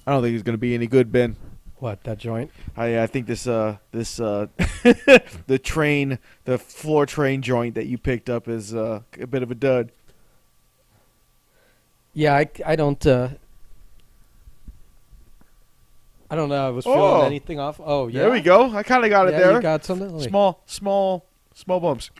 I don't think it's gonna be any good, Ben. What, that joint? I think this the floor train joint that you picked up is a bit of a dud. Yeah, I don't I don't know. I was feeling Oh, anything off. Oh, yeah. there we go. I kind of got it Yeah, there. you got something? Let me- Small bumps.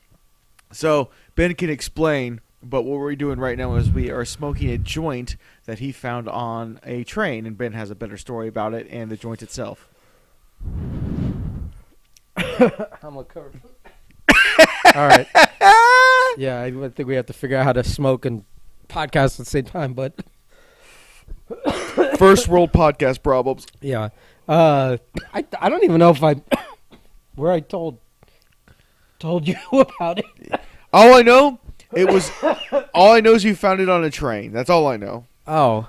So Ben can explain, but what we're doing right now is we are smoking a joint that he found on a train, and Ben has a better story about it and the joint itself. I'm a cover. All right. Yeah, I think we have to figure out how to smoke and podcast at the same time, but First world podcast problems. yeah. I don't even know if I where I told you about it. All I know, all I know is you found it on a train. That's all I know. Oh,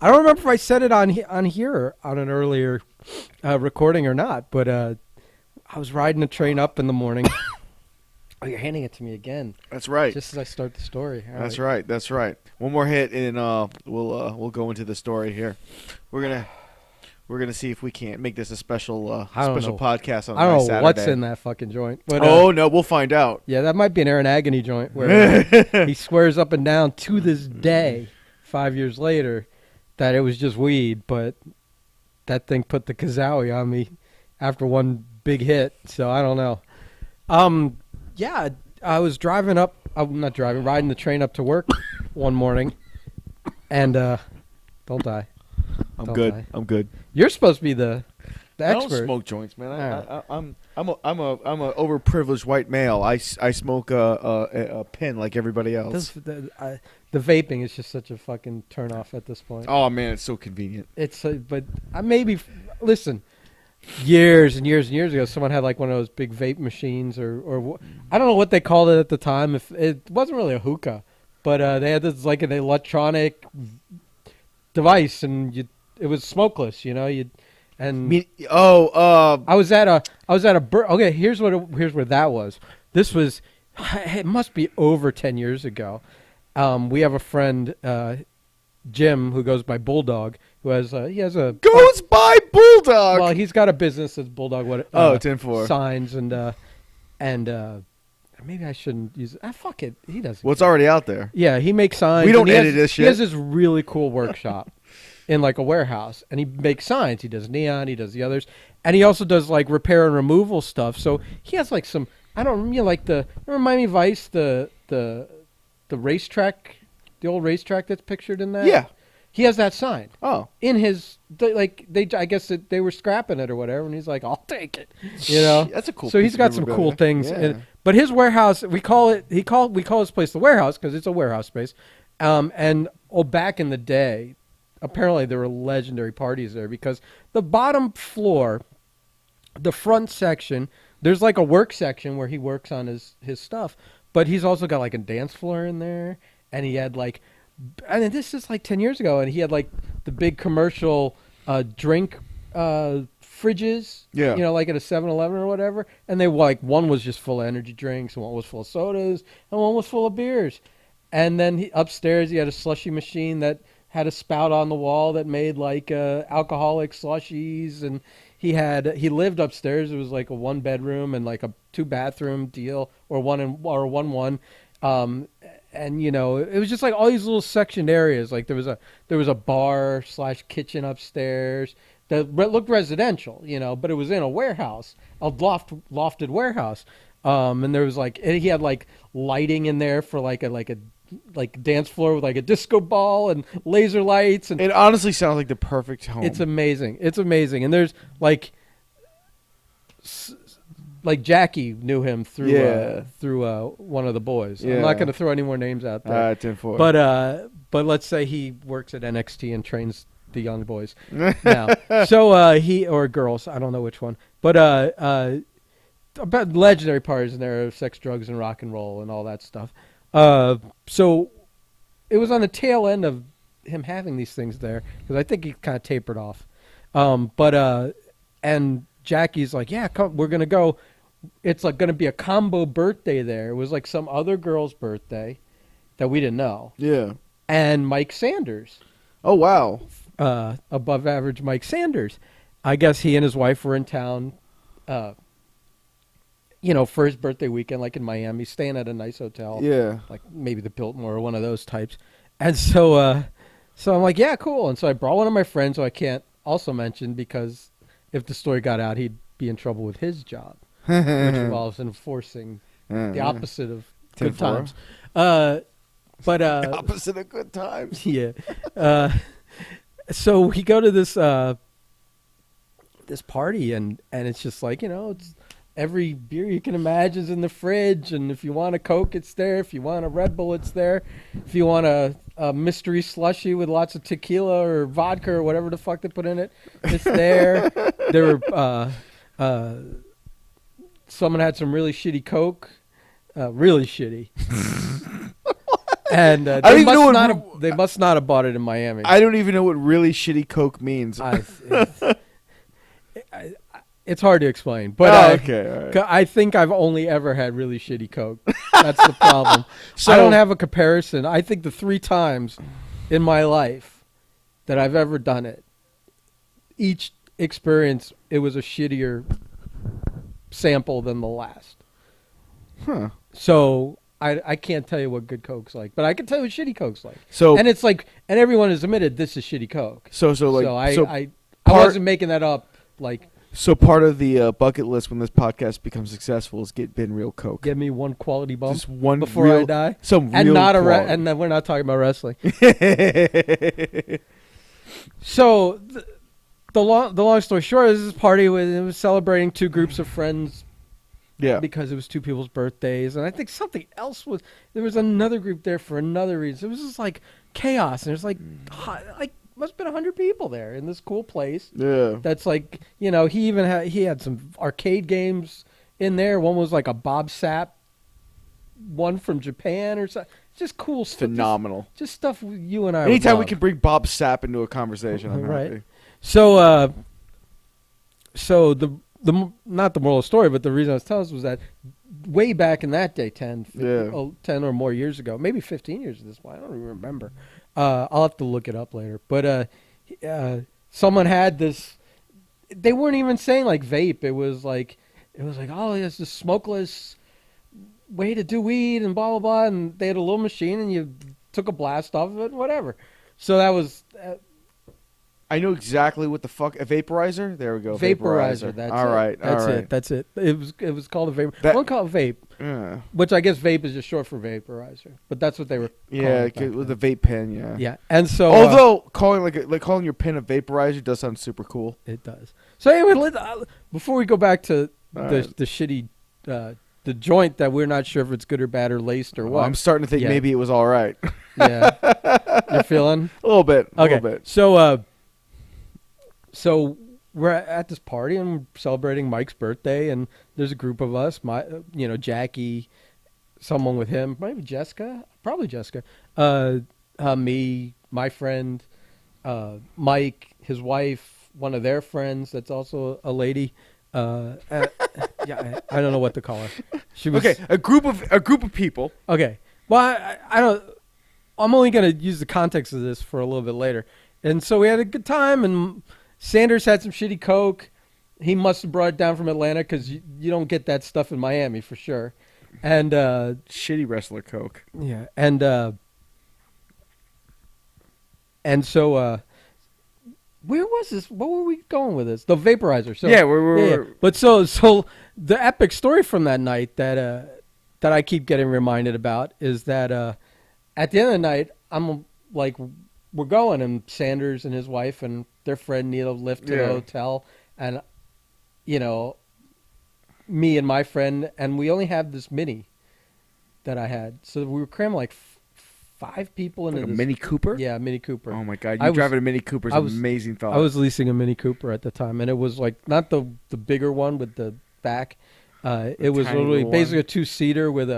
I don't remember if I said it on here on an earlier recording or not, but I was riding a train up in the morning. Oh, you're handing it to me again. That's right. Just as I start the story. All That's right. That's right. One more hit, and we'll go into the story here. We're gonna see if we can't make this a special podcast on I don't know Saturday. what's in that fucking joint. But, oh no, we'll find out. Yeah, that might be an Aaron Agony joint where he swears up and down to this day, 5 years later, that it was just weed, but that thing put the kazowie on me after one big hit. So I don't know. Yeah, I was riding the train up to work one morning, and don't die. I'm Don't good. die. I'm good. You're supposed to be the I don't expert. smoke joints, man. All I'm a overprivileged white male. I smoke a pen like everybody else. The vaping is just such a fucking turnoff at this point. Oh man, it's so convenient. But I listen. Years and years and years ago, someone had like one of those big vape machines, or I don't know what they called it at the time. If it wasn't really a hookah, but they had this like an electronic device, and it was smokeless. I was at a okay. Here's where that was. This was, it must be over 10 years ago. We have a friend, Jim, who goes by Bulldog, who has Goes by Bulldog. Well, he's got a business that's Bulldog. 10-4 signs and maybe I shouldn't use it. Fuck it. He doesn't. Well, it's already out there. Yeah, he makes signs. We don't and edit this shit. He has this really cool workshop in like a warehouse, and he makes signs. He does neon. He does the others, and he also does like repair and removal stuff. So he has like some. I don't like the Miami Vice, the racetrack, the old racetrack that's pictured in that. Yeah. He has that sign. Oh. In his, I guess they were scrapping it or whatever, and he's like, I'll take it. That's a cool. So he's got some cool things. But his warehouse, we call his place the warehouse because it's a warehouse space. Back in the day, apparently there were legendary parties there because the bottom floor, the front section, there's like a work section where he works on his stuff, but he's also got like a dance floor in there, and he had like. And this is like 10 years ago, and he had like the big commercial drink fridges, like at a 7-Eleven or whatever. And they like one was just full of energy drinks, and one was full of sodas, and one was full of beers. And then upstairs he had a slushy machine that had a spout on the wall that made like alcoholic slushies. And he lived upstairs. It was like a 1-bedroom and like a 2-bathroom deal, or one. And it was just like all these little sectioned areas. Like there was a bar / kitchen upstairs that looked residential, but it was in a warehouse, a lofted warehouse. And there was he had like lighting in there for like a dance floor with like a disco ball and laser lights. And it honestly sounds like the perfect home. It's amazing. And there's like Jackie knew him through one of the boys. Yeah. I'm not going to throw any more names out there. 10-4. But let's say he works at NXT and trains the young boys now. So he or girls, I don't know which one. But about legendary parties in there, sex, drugs, and rock and roll and all that stuff. So it was on the tail end of him having these things there because I think he kind of tapered off. And Jackie's like, yeah, come, we're gonna go. It's like going to be a combo birthday there. It was like some other girl's birthday that we didn't know. Yeah. And Mike Sanders. Oh, wow. above average Mike Sanders. I guess he and his wife were in town, for his birthday weekend, like in Miami, staying at a nice hotel. Yeah. Like maybe the Biltmore or one of those types. And so I'm like, yeah, cool. And so I brought one of my friends who I can't also mention because if the story got out, he'd be in trouble with his job, which involves enforcing the opposite of good times. But opposite of good times. Yeah. So we go to this this party and it's just like, it's every beer you can imagine is in the fridge, and if you want a Coke, it's there. If you want a Red Bull, it's there. If you want a mystery slushy with lots of tequila or vodka or whatever the fuck they put in it, it's there. There were someone had some really shitty Coke, really shitty. And they must not have bought it in Miami. I don't even know what really shitty Coke means. It's hard to explain, but okay. All right. I think I've only ever had really shitty Coke. That's the problem. So, I don't have a comparison. I think the 3 times in my life that I've ever done it, each experience, it was a shittier sample than the last. Huh. So I can't tell you what good Coke's like, but I can tell you what shitty Coke's like. So, and it's like, and everyone has admitted this is shitty Coke. I wasn't making that up. Like, so part of the bucket list when this podcast becomes successful is get Ben real Coke. Give me one quality bump Just one before real, I die. Some and real not quality. and then we're not talking about wrestling. So the long story short is this party it was celebrating 2 groups of friends. Yeah. Because it was 2 people's birthdays, and I think something else there was another group there for another reason. It was just like chaos, and there's like must have been 100 people there in this cool place. Yeah. That's like, he had some arcade games in there. One was like a Bob Sapp, one from Japan or something. Just cool stuff. Phenomenal. Just stuff you and I Anytime would we love. can bring Bob Sapp into a conversation, I'm Right. happy. So the not the moral of the story, but the reason I was telling us was that way back in that day, 10 or more years ago, maybe 15 years at this point, I don't even remember. I'll have to look it up later. But someone had this. They weren't even saying like vape. It was like, oh, it's this smokeless way to do weed and blah blah blah. And they had a little machine, and you took a blast off of it, and whatever. So that was. I know exactly what the fuck a vaporizer. There we go. Vaporizer. That's all right. it. That's it. It was called a vapor. One called vape, which I guess vape is just short for vaporizer. But that's what they were. Yeah, with the vape pen. Yeah. Yeah, and so although calling your pen a vaporizer does sound super cool. It does. So anyway, before we go back to the shitty the joint that we're not sure if it's good or bad or laced or what. I'm starting to think maybe it was all right. Yeah, you're feeling a little bit. Okay. A little bit. So we're at this party and we're celebrating Mike's birthday, and there's a group of us. Jackie, someone with him, maybe Jessica, probably Jessica. Me, my friend, Mike, his wife, one of their friends. That's also a lady. I don't know what to call her. She was a group of people. Okay. Well, I don't. I'm only going to use the context of this for a little bit later. And so we had a good time, and Sanders had some shitty Coke. He must have brought it down from Atlanta because you don't get that stuff in Miami for sure. And shitty wrestler Coke. Yeah, and so where was this? What were we going with this? The vaporizer. So we're. But so the epic story from that night that I keep getting reminded about is that at the end of the night I'm like, we're going, and Sanders and his wife and their friend need a lift to the hotel, and me and my friend, and we only have this Mini that I had, so we were cramming like 5 people into like this Mini Cooper. Yeah, Mini Cooper. Oh my god, driving a Mini Cooper is an amazing thought. I was leasing a Mini Cooper at the time, and it was like not the bigger one with the back. It was literally basically a 2-seater with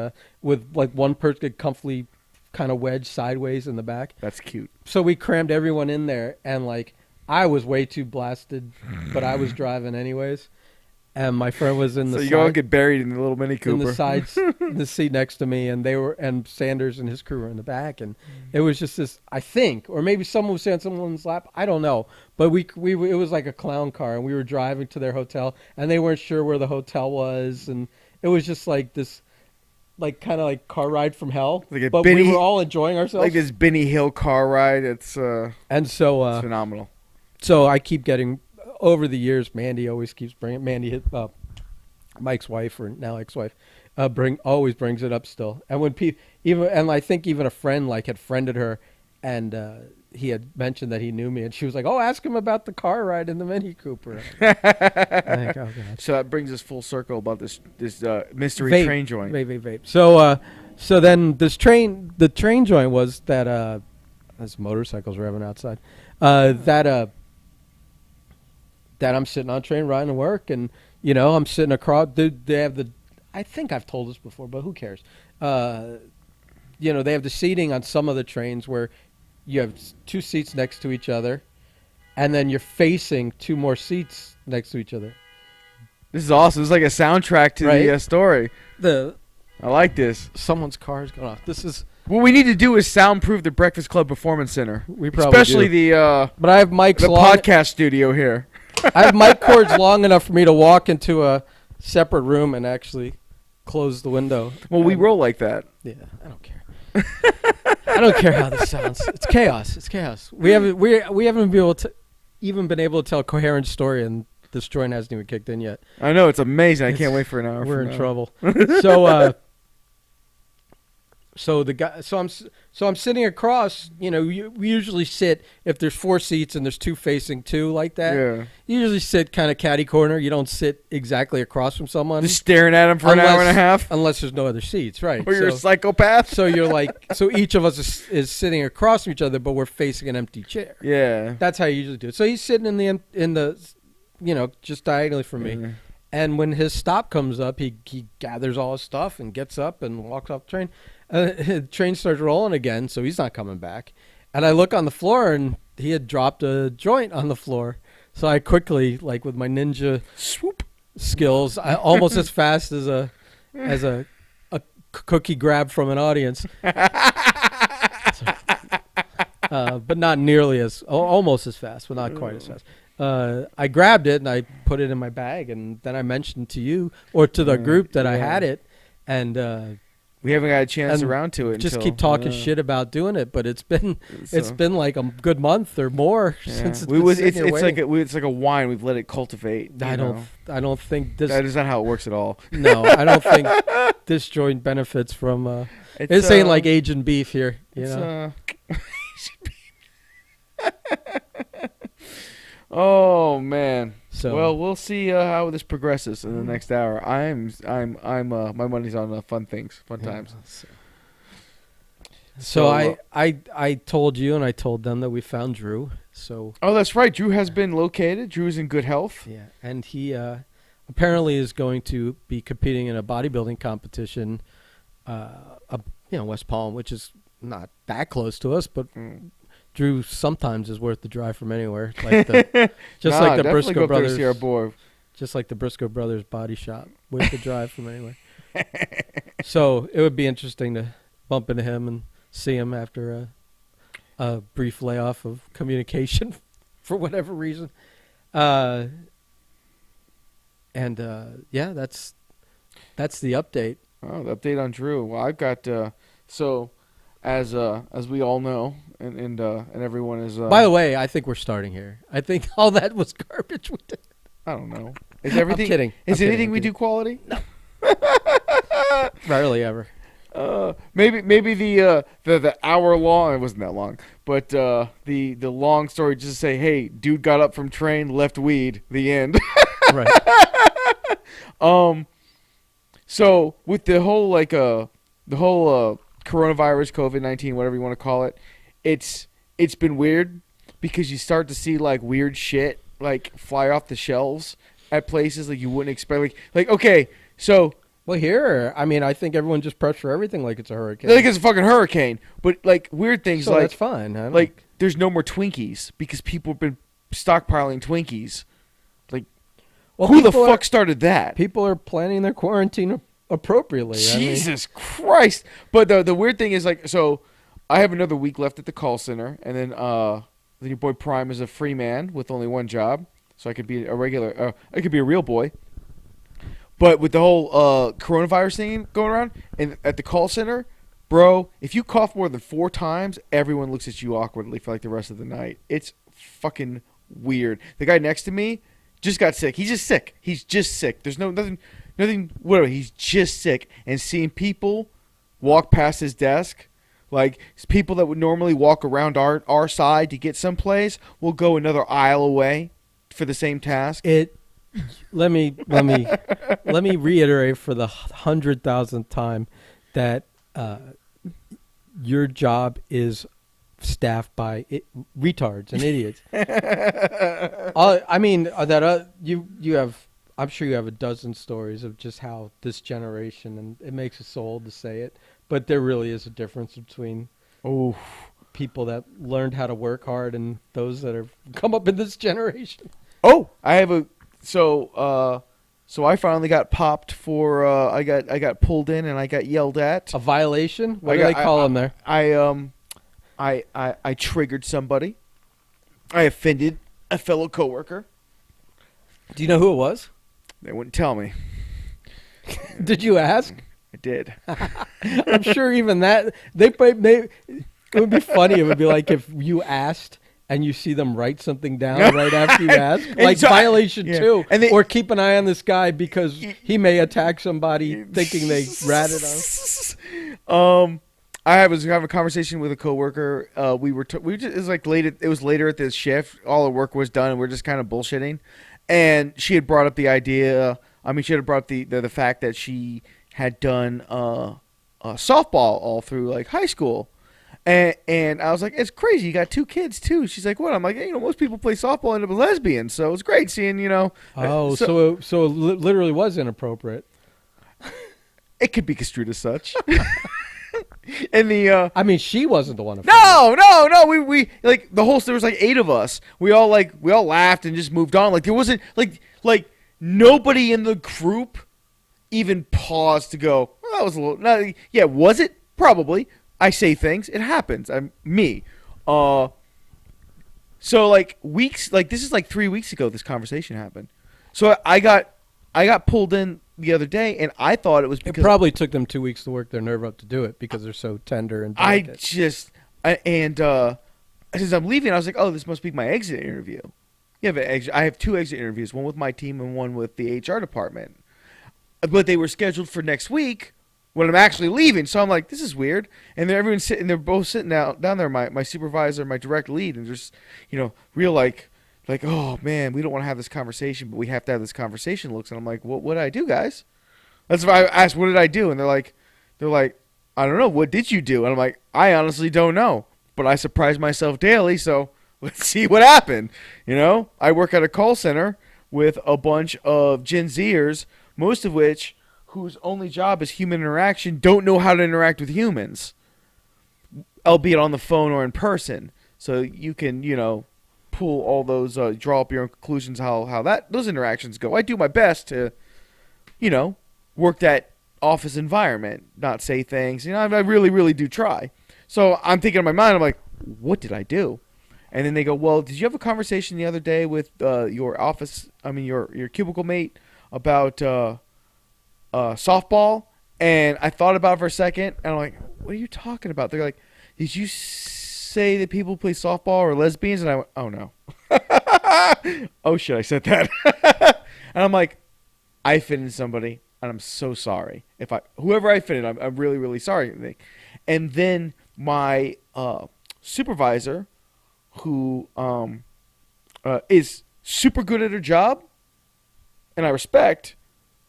like one person could comfortably kind of wedged sideways in the back. That's cute. So we crammed everyone in there, and like I was way too blasted, but I was driving anyways. and my friend was in the So you side, all get buried in the little Mini Cooper. in the sides, the seat next to me, and Sanders and his crew were in the back, and it was just this. I think, or maybe someone was sitting on someone's lap. I don't know, but we it was like a clown car, and we were driving to their hotel, and they weren't sure where the hotel was, and it was just like this, like kind of like car ride from hell. Like but we were all enjoying ourselves, like this Benny Hill car ride. It's and so it's phenomenal. So I keep getting over the years. Mandy always keeps bringing Mike's wife, or now ex-wife, always brings it up still. And when I think even a friend like had friended her, and he had mentioned that he knew me, and she was like, "Oh, ask him about the car ride in the Mini Cooper." Like, oh, God. So that brings us full circle about this mystery train joint. Vape. So then the train joint was that as motorcycles revving outside, that I'm sitting on a train riding to work, and I'm sitting across. They have the. I think I've told this before, but who cares? They have the seating on some of the trains where you have two seats next to each other, and then you're facing two more seats next to each other. This is awesome. It's like a soundtrack to the story. I like this. Someone's car is going off. This is. What we need to do is soundproof the Breakfast Club Performance Center. We probably especially do. But I have mics. The podcast studio here. I have mic cords long enough for me to walk into a separate room and actually close the window. Well, we roll like that. Yeah, I don't care. I don't care how this sounds. It's chaos. We haven't even been able to tell a coherent story, and this joint hasn't even kicked in yet. I know, it's amazing. I can't wait for an hour. We're in now. trouble. So I'm sitting across. We usually sit if there's four seats and there's two facing two like that. Yeah. You usually sit kind of catty corner. You don't sit exactly across from someone. Just staring at him for an hour and a half. Unless there's no other seats, right? Or you're a psychopath. So you're so each of us is sitting across from each other, but we're facing an empty chair. Yeah. That's how you usually do it. So he's sitting in the just diagonally from me. Mm-hmm. And when his stop comes up, he gathers all his stuff and gets up and walks off the train. The train starts rolling again, so he's not coming back. And I look on the floor, and he had dropped a joint on the floor. So I quickly, like with my ninja swoop skills, almost as fast as a cookie grab from an audience, but not nearly almost as fast, but not quite as fast. I grabbed it and I put it in my bag, and then I mentioned to you or to the group that I had it, and we haven't got a chance around to it. Just keep talking shit about doing it, but it's been like a good month or more since it's like a wine. We've let it cultivate. I don't think this. That is not how it works at all. No, I don't think this joint benefits from. This ain't like aging beef here. Oh man. So well, we'll see how this progresses in the next hour. I'm my money's on fun things, fun times. So I told you and I told them that we found Drew. So that's right. Drew has been located. Drew is in good health. Yeah, and he apparently is going to be competing in a bodybuilding competition, West Palm, which is not that close to us, but. Drew sometimes is worth the drive from anywhere, like the Briscoe brothers. See our boy. Just like the Briscoe brothers body shop, worth the drive from anywhere. So it would be interesting to bump into him and see him after a brief layoff of communication for whatever reason. That's the update. Oh, the update on Drew. Well, I've got as we all know, and everyone is. By the way, I think we're starting here. I think all that was garbage. I don't know. Is everything? I'm kidding. Is anything we do quality? No. Rarely ever. Maybe the hour long. It wasn't that long, but the long story. Just to say, hey, dude got up from train, left weed. The end. Right. So with the whole coronavirus, COVID-19, whatever you want to call it, it's been weird because you start to see like weird shit like fly off the shelves at places like you wouldn't expect. Like okay, so here, I mean, I think everyone just preps for everything like it's a hurricane. Like it's a fucking hurricane, but like weird things so like that's fine. Like there's no more Twinkies because people have been stockpiling Twinkies. Well, Who the fuck started that? People are planning their quarantine appropriately. Jesus Christ! But the weird thing is, like, so I have another week left at the call center, and then your boy Prime is a free man with only one job, so I could be a regular. I could be a real boy. But with the whole coronavirus thing going around, and at the call center, bro, if you cough more than 4 times, everyone looks at you awkwardly for like the rest of the night. It's fucking weird. The guy next to me just got sick. He's just sick. He's just sick. There's nothing, whatever. He's just sick. And seeing people walk past his desk, like people that would normally walk around our side to get someplace, will go another aisle away for the same task. Let me reiterate for the 100,000th time that your job is staffed by retards and idiots. I mean that you have. I'm sure you have a dozen stories of just how this generation, and it makes us so old to say it, but there really is a difference between people that learned how to work hard and those that have come up in this generation. I have so I finally got popped for I got pulled in and I got yelled at. A violation? What do they call them there? I triggered somebody. I offended a fellow coworker. Do you know who it was? They wouldn't tell me. Did you ask? I did. I'm sure even that it would be funny. It would be like if you asked and you see them write something down right after you ask, like so violation 2, or keep an eye on this guy because he may attack somebody thinking they ratted on him. I was having a conversation with a coworker. It was like late. It was later at this shift. All the work was done, and we're just kind of bullshitting. And she had brought up the idea. I mean, she had brought up the fact that she had done softball all through like high school. And I was like, it's crazy. You got 2 kids too. She's like, what? I'm like, most people play softball and end up lesbian. So it's great seeing, Oh, so it literally was inappropriate. It could be construed as such. And I mean, she wasn't the one. No. We like there was like 8 of us. We all laughed and just moved on. Like there wasn't like nobody in the group even paused to go, that was a little. Yeah, was it? Probably. I say things. It happens. I'm me. So like weeks, like this is like 3 weeks ago. This conversation happened. So I got pulled in the other day, and I thought it was because it probably took them 2 weeks to work their nerve up to do it because they're so tender and delicate. Since I'm leaving, I was like, oh, this must be my exit interview. I have 2 exit interviews, one with my team and one with the HR department. But they were scheduled for next week when I'm actually leaving. So I'm like, this is weird. And they're both sitting down there, my supervisor, my direct lead, and just, real like, oh man, we don't want to have this conversation, but we have to have this conversation looks. And I'm like, what did I do, guys? That's why I asked, what did I do? And they're like, I don't know. What did you do? And I'm like, I honestly don't know, but I surprise myself daily. So let's see what happened. I work at a call center with a bunch of Gen Zers, most of which whose only job is human interaction, don't know how to interact with humans, albeit on the phone or in person. So you can, pull all those, draw up your own conclusions how those interactions go. I do my best to, work that office environment, not say things. I really, really do try. So I'm thinking in my mind, I'm like, what did I do? And then they go, well, did you have a conversation the other day with your cubicle mate about softball? And I thought about it for a second, and I'm like, what are you talking about? They're like, did you say that people play softball or lesbians? And I went, oh no. Oh shit, I said that. And I'm like, I offended somebody, and I'm so sorry. Whoever I offended, I'm really, really sorry. And then my supervisor, who is super good at her job, and I respect,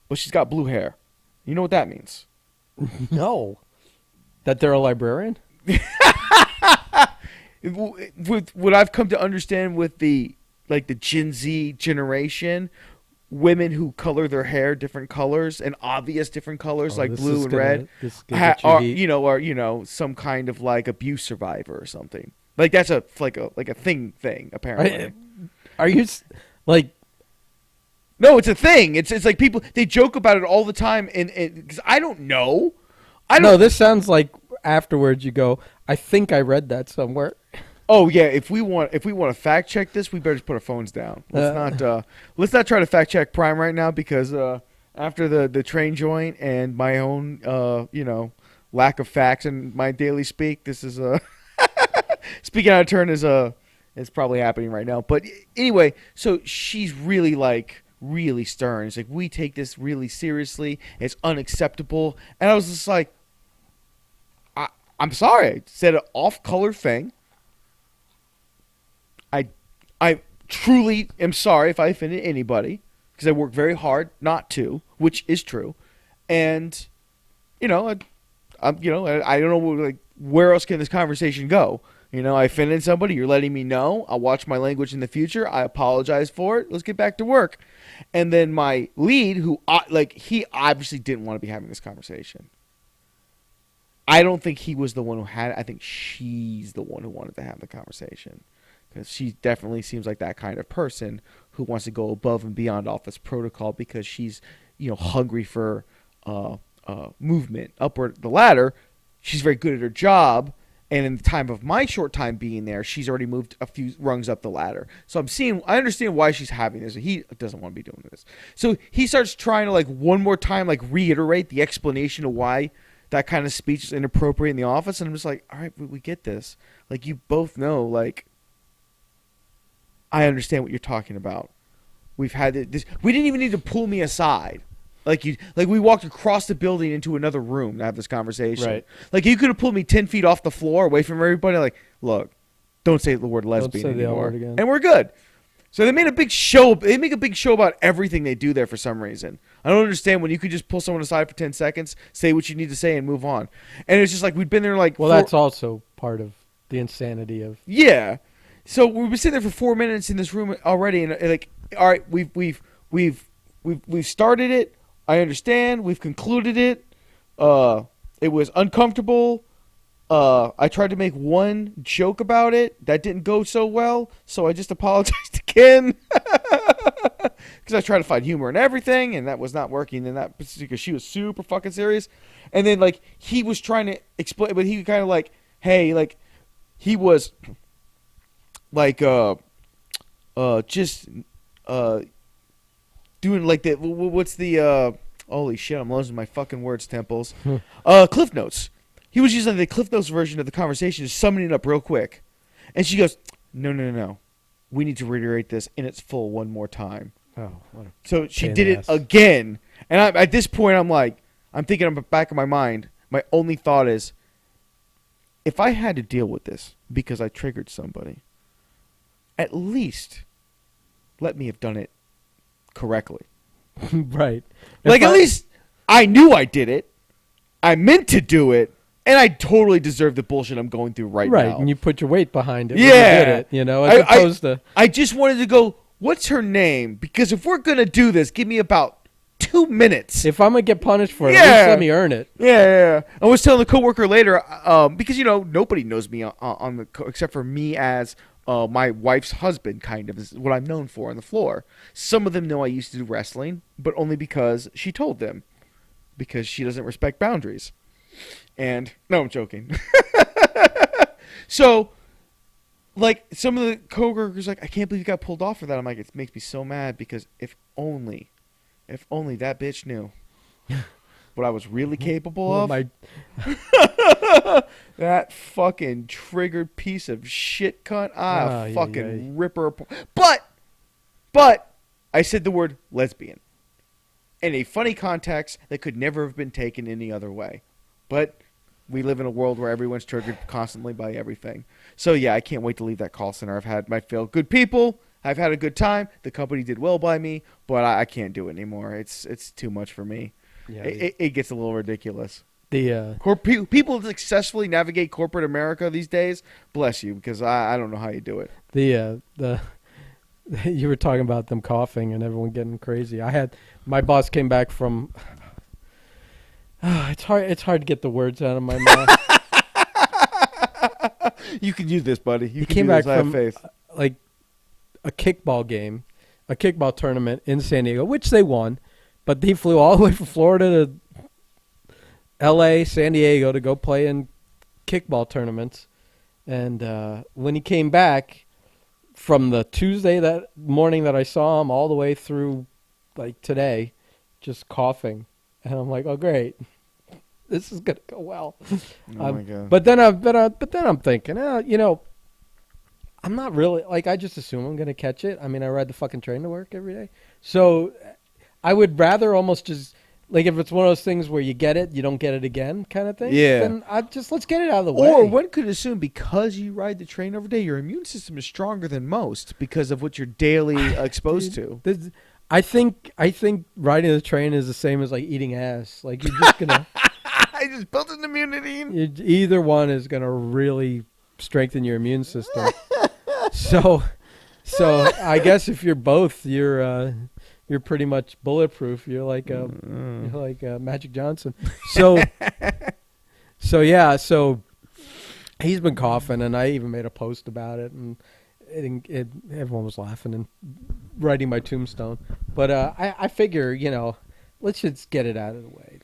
but she's got blue hair. You know what that means? No. That they're a librarian? With what I've come to understand with the Gen Z generation, women who color their hair different colors and obvious different colors like blue and red are some kind of like abuse survivor or something. Like that's a thing apparently. Are you like No, it's a thing. It's like people, they joke about it all the time, and because I don't know. No, this sounds like afterwards you go, I think I read that somewhere. Oh yeah, if we want to fact check this, we better just put our phones down. Let's not try to fact check Prime right now, because after the train joint and my own lack of facts in my daily speak, this is speaking out of turn is probably happening right now. But anyway, so she's really really stern. It's like, we take this really seriously. It's unacceptable. And I was just like, I'm sorry. I said an off-color thing. I truly am sorry if I offended anybody, because I work very hard not to, which is true. And I don't know where else can this conversation go. I offended somebody. You're letting me know. I'll watch my language in the future. I apologize for it. Let's get back to work. And then my lead, who he obviously didn't want to be having this conversation. I don't think he was the one who had it. I think she's the one who wanted to have the conversation, because she definitely seems like that kind of person who wants to go above and beyond office protocol, because she's hungry for movement upward the ladder. She's very good at her job. And in the time of my short time being there, she's already moved a few rungs up the ladder. So I understand why she's having this. He doesn't want to be doing this. So he starts trying to one more time, reiterate the explanation of why that kind of speech is inappropriate in the office. And I'm just like, all right, we get this. You both know, I understand what you're talking about. We've had this. We didn't even need to pull me aside. We walked across the building into another room to have this conversation. Right. You could have pulled me 10 feet off the floor away from everybody. Look, don't say the word lesbian anymore. And we're good. So they made a big show. They make a big show about everything they do there for some reason. I don't understand when you could just pull someone aside for 10 seconds, say what you need to say, and move on. And it's just we'd been there Well, that's also part of the insanity of. Yeah. So we've been sitting there for 4 minutes in this room already, and all right, we've started it. I understand. We've concluded it. It was uncomfortable. I tried to make one joke about it. That didn't go so well, so I just apologized to Ken. Because I tried to find humor in everything, and that was not working. And that because she was super fucking serious. And then, he was trying to explain, but he kind of hey, he was, doing what's the holy shit, I'm losing my fucking words, Temples. Cliff Notes. He was using the Cliff Notes version of the conversation, just summing it up real quick. And she goes, no. We need to reiterate this in its full one more time. Oh, so she did it again. And at this point, I'm thinking in the back of my mind, my only thought is, if I had to deal with this because I triggered somebody, at least let me have done it correctly. Right. At least I knew I did it. I meant to do it. And I totally deserve the bullshit I'm going through right now. Right, and you put your weight behind it. Yeah. When you did it, as opposed to. I just wanted to go, what's her name? Because if we're going to do this, give me about 2 minutes. If I'm going to get punished for it, at least let me earn it. Yeah. I was telling the coworker later, because, nobody knows me except for me as my wife's husband, kind of, is what I'm known for on the floor. Some of them know I used to do wrestling, but only because she told them. Because she doesn't respect boundaries. And, no, I'm joking. So, some of the coworkers I can't believe you got pulled off for that. I'm like, it makes me so mad, because if only that bitch knew what I was really capable of. That fucking triggered piece of shit cunt. Rip her apart. But I said the word lesbian in a funny context that could never have been taken any other way. But we live in a world where everyone's triggered constantly by everything. So yeah, I can't wait to leave that call center. I've had my fill. Good people. I've had a good time. The company did well by me, but I can't do it anymore. It's too much for me. Yeah, it gets a little ridiculous. People successfully navigate corporate America these days. Bless you, because I don't know how you do it. You were talking about them coughing and everyone getting crazy. My boss came back from. It's hard to get the words out of my mouth. You can use this, buddy. He came back from a kickball game, a kickball tournament in San Diego, which they won, but he flew all the way from Florida to L.A., San Diego to go play in kickball tournaments. And when he came back from the Tuesday that morning that I saw him all the way through like today, just coughing, and I'm like, oh great, this is gonna go well. Oh my God. But then I'm thinking, I'm not really like I just assume I'm gonna catch it. I mean, I ride the fucking train to work every day, so I would rather almost just like if it's one of those things where you get it, you don't get it again, kind of thing. Yeah. Then let's get it out of the way. Or one could assume because you ride the train every day, your immune system is stronger than most because of what you're daily exposed to. I think riding the train is the same as like eating ass. Like you're just gonna. I just built an immunity. Either one is gonna really strengthen your immune system. So I guess if you're both, you're pretty much bulletproof. You're like Magic Johnson. So he's been coughing, and I even made a post about it, and everyone was laughing and writing my tombstone. But I figure, let's just get it out of the way.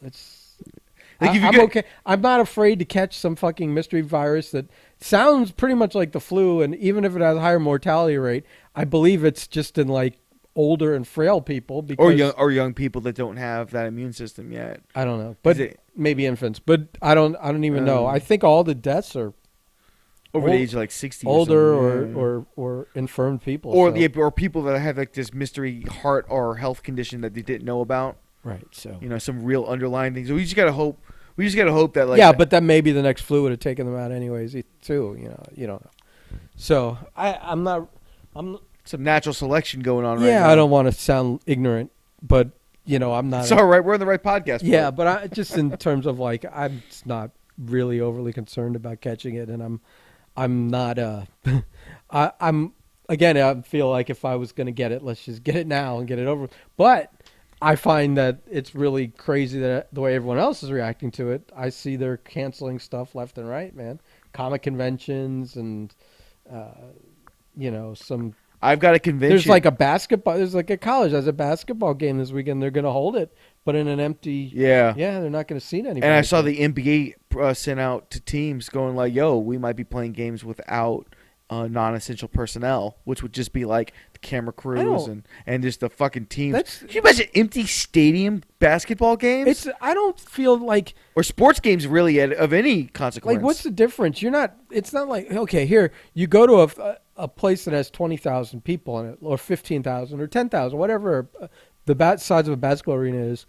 I'm okay. I'm not afraid to catch some fucking mystery virus that sounds pretty much like the flu, and even if it has a higher mortality rate, I believe it's just in like older and frail people because or young people that don't have that immune system yet. I don't know, but maybe infants. But I don't even know. I think all the deaths are over the age of like 60, older or infirm people, or people that have like this mystery heart or health condition that they didn't know about. Right. So some real underlying things. We just gotta hope. We just gotta hope that but that maybe the next flu would have taken them out anyways too. You don't know. So I'm some natural selection going on right now. Yeah, I don't want to sound ignorant, but I'm not. It's all right. We're on the right podcast. Yeah, but I just in terms of like I'm just not really overly concerned about catching it, and I'm not. I'm again. I feel like if I was going to get it, let's just get it now and get it over. But I find that it's really crazy that the way everyone else is reacting to it. I see they're canceling stuff left and right, man. Comic conventions and some. I've got a convention. There's like a college has a basketball game this weekend. They're going to hold it, but in an empty. Yeah. Yeah, they're not going to see anybody. And I saw the NBA sent out to teams going like, "Yo, we might be playing games without non-essential personnel," which would just be like the camera crews and just the fucking teams. Can you imagine empty stadium basketball games? I don't feel like or sports games really of any consequence. Like, what's the difference? It's not like okay, here you go to a place that has 20,000 people in it, or 15,000, or 10,000, whatever the size of a basketball arena is.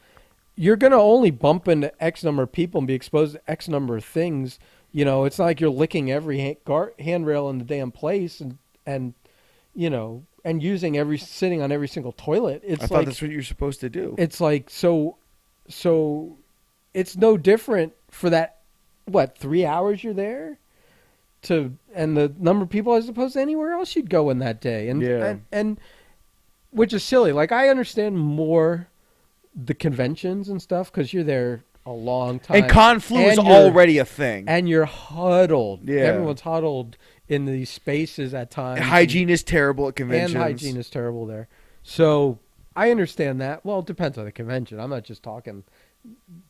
You're going to only bump into X number of people and be exposed to X number of things. It's not like you're licking every handrail in the damn place and using sitting on every single toilet. I thought that's what you're supposed to do. It's like so it's no different for that 3 hours you're there and the number of people as opposed to anywhere else you'd go in that day. And which is silly. Like I understand more the conventions and stuff because you're there a long time. And con flu is already a thing. And you're huddled. Yeah. Everyone's huddled in these spaces at times. Hygiene is terrible at conventions. And hygiene is terrible there. So I understand that. Well, it depends on the convention. I'm not just talking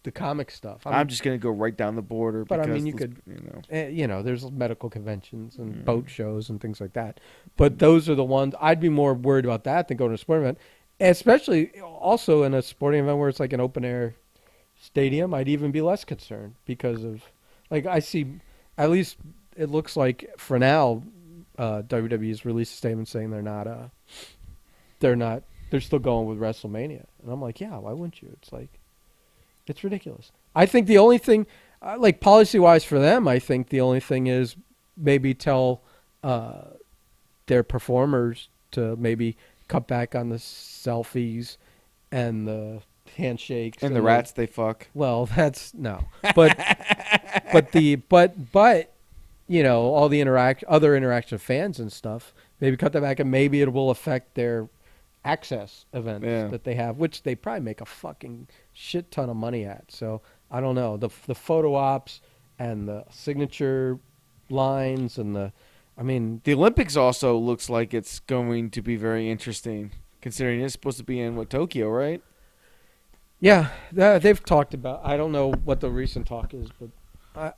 the comic stuff. I'm just going to go right down the border. But I mean, you could, there's medical conventions and boat shows and things like that. But those are the ones, I'd be more worried about that than going to a sporting event. Especially also in a sporting event where it's like an open air stadium, I'd even be less concerned because of, like, I see, at least it looks like for now, WWE's released a statement saying they're still going with WrestleMania. And I'm like, yeah, why wouldn't you? It's like, it's ridiculous. I think the only thing, like policy-wise for them, I think the only thing is maybe tell their performers to maybe cut back on the selfies and the handshakes and the rats they fuck. Well, that's no, but all the other interaction of fans and stuff. Maybe cut that back, and maybe it will affect their access events that they have, which they probably make a fucking shit ton of money at. So I don't know, the photo ops and the signature lines and the Olympics also looks like it's going to be very interesting Considering it's supposed to be in Tokyo, right? Yeah, they've talked about. I don't know what the recent talk is, but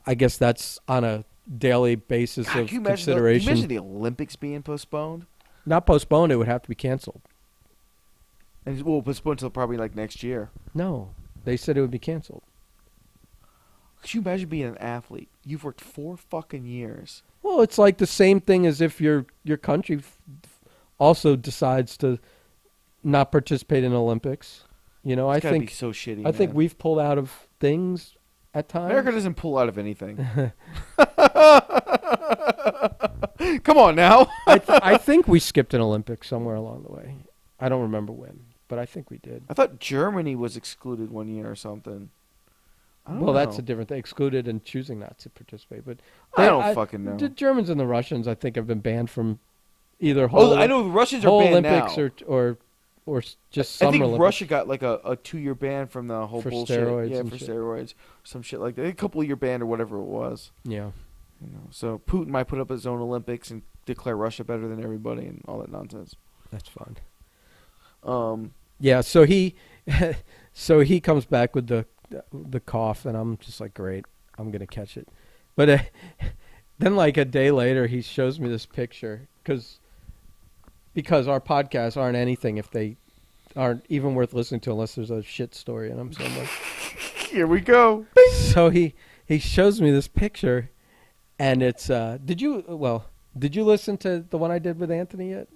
I guess that's on a daily basis God, of can you consideration. imagine the Olympics being postponed? Not postponed. It would have to be canceled. And we'll postpone until probably like next year. No, they said it would be canceled. Could you imagine being an athlete? You've worked 4 fucking years. Well, it's like the same thing as if your country also decides to not participate in Olympics. You know, It's gotta be so shitty. I think we've pulled out of things at times. America doesn't pull out of anything. Come on now. I think we skipped an Olympics somewhere along the way. I don't remember when, but I think we did. I thought Germany was excluded one year or something. I don't know. That's a different thing. Excluded and choosing not to participate. But I don't fucking know. The Germans and the Russians, I think, have been banned from either I know the Russians are whole banned Olympics now. or just summer I think Olympics. Russia got like a 2-year ban from the whole For bullshit. steroids Yeah, and for shit. steroids, some shit like that. A couple-year ban or whatever it was. Yeah. You know, so Putin might put up his own Olympics and declare Russia better than everybody and all that nonsense. That's fun. Yeah. So he comes back with the cough, and I'm just like, great, I'm gonna catch it. But then, like a day later, he shows me this picture because our podcasts aren't anything if they aren't even worth listening to unless there's a shit story in them somewhere. Here we go. So he shows me this picture, and it's did you listen to the one I did with Anthony yet?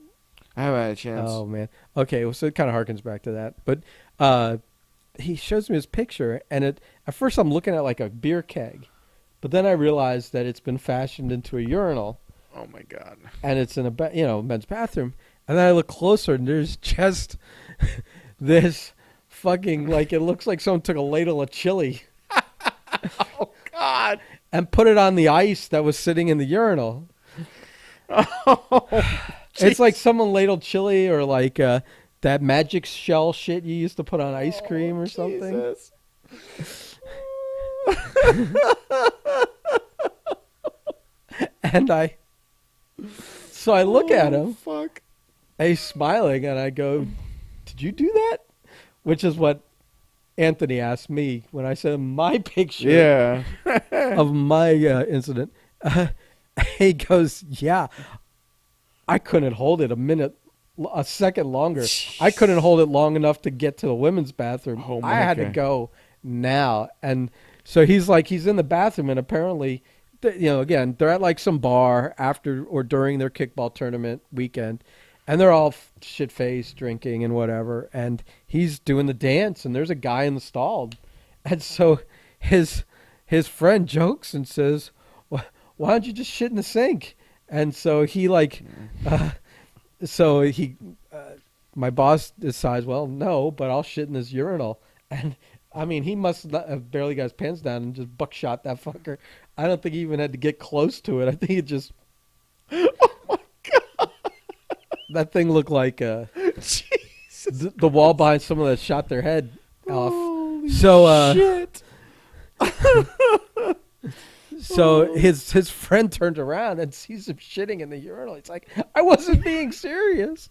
I haven't had a chance. Oh man. Okay, well, so it kind of harkens back to that. But he shows me his picture, and at first I'm looking at like a beer keg, but then I realized that it's been fashioned into a urinal. Oh my god. And it's in a men's bathroom. And then I look closer, and there's just this fucking, like, it looks like someone took a ladle of chili. Oh god. And put it on the ice that was sitting in the urinal. Oh. It's like someone ladled chili or like that magic shell shit you used to put on ice cream or something. And I look at him. Fuck. And he's smiling, and I go, "Did you do that?" Which is what Anthony asked me when I sent him my picture of my incident. He goes, "Yeah, I couldn't hold it a second longer. I couldn't hold it long enough to get to the women's bathroom. Oh, I had to go now." And so he's in the bathroom, and apparently, again, they're at like some bar after or during their kickball tournament weekend, and they're all shit-faced, drinking and whatever, and he's doing the dance, and there's a guy in the stall. And so his friend jokes and says, "Why don't you just shit in the sink?" And so he my boss decides, well, no, but I'll shit in this urinal. And I mean, he must not have barely got his pants down and just buckshot that fucker. I don't think he even had to get close to it. I think it just, oh my god, that thing looked like the wall behind someone that shot their head off. Holy shit. So his friend turned around and sees him shitting in the urinal. He's like, "I wasn't being serious."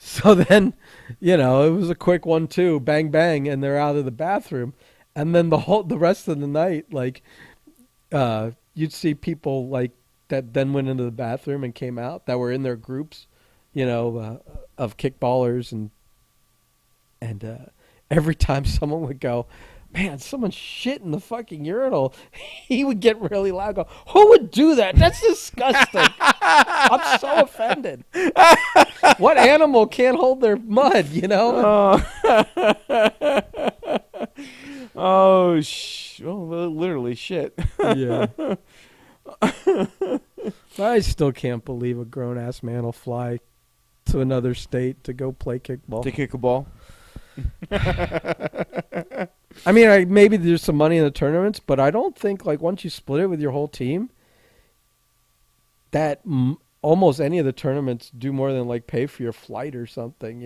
So then, it was a quick 1-2, bang bang, and they're out of the bathroom. And then the rest of the night, like, you'd see people like that then went into the bathroom and came out that were in their groups, of kickballers, and every time someone would go, "Man, someone shit in the fucking urinal," he would get really loud. Go, "Who would do that? That's disgusting." I'm so offended. What animal can't hold their mud, Well, literally shit. Yeah. I still can't believe a grown-ass man will fly to another state to go play kickball. To kick a ball. I mean, maybe there's some money in the tournaments, but I don't think, like, once you split it with your whole team, that almost any of the tournaments do more than, like, pay for your flight or something,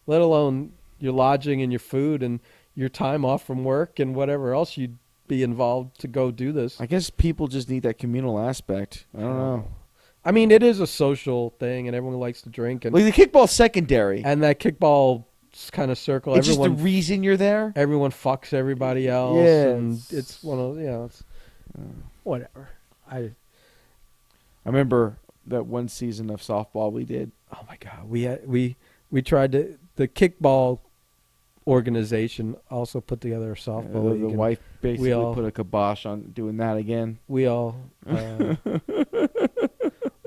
let alone your lodging and your food and your time off from work and whatever else you'd be involved to go do this. I guess people just need that communal aspect. I don't know. I mean, it is a social thing, and everyone likes to drink, and Like the kickball's secondary. that kickball kind of circle. It's just the reason you're there. Everyone fucks everybody else, and it's one of it's whatever. I remember that one season of softball we did. Oh my god, we tried the kickball organization also put together a softball league. The wife basically put a kibosh on doing that again. We all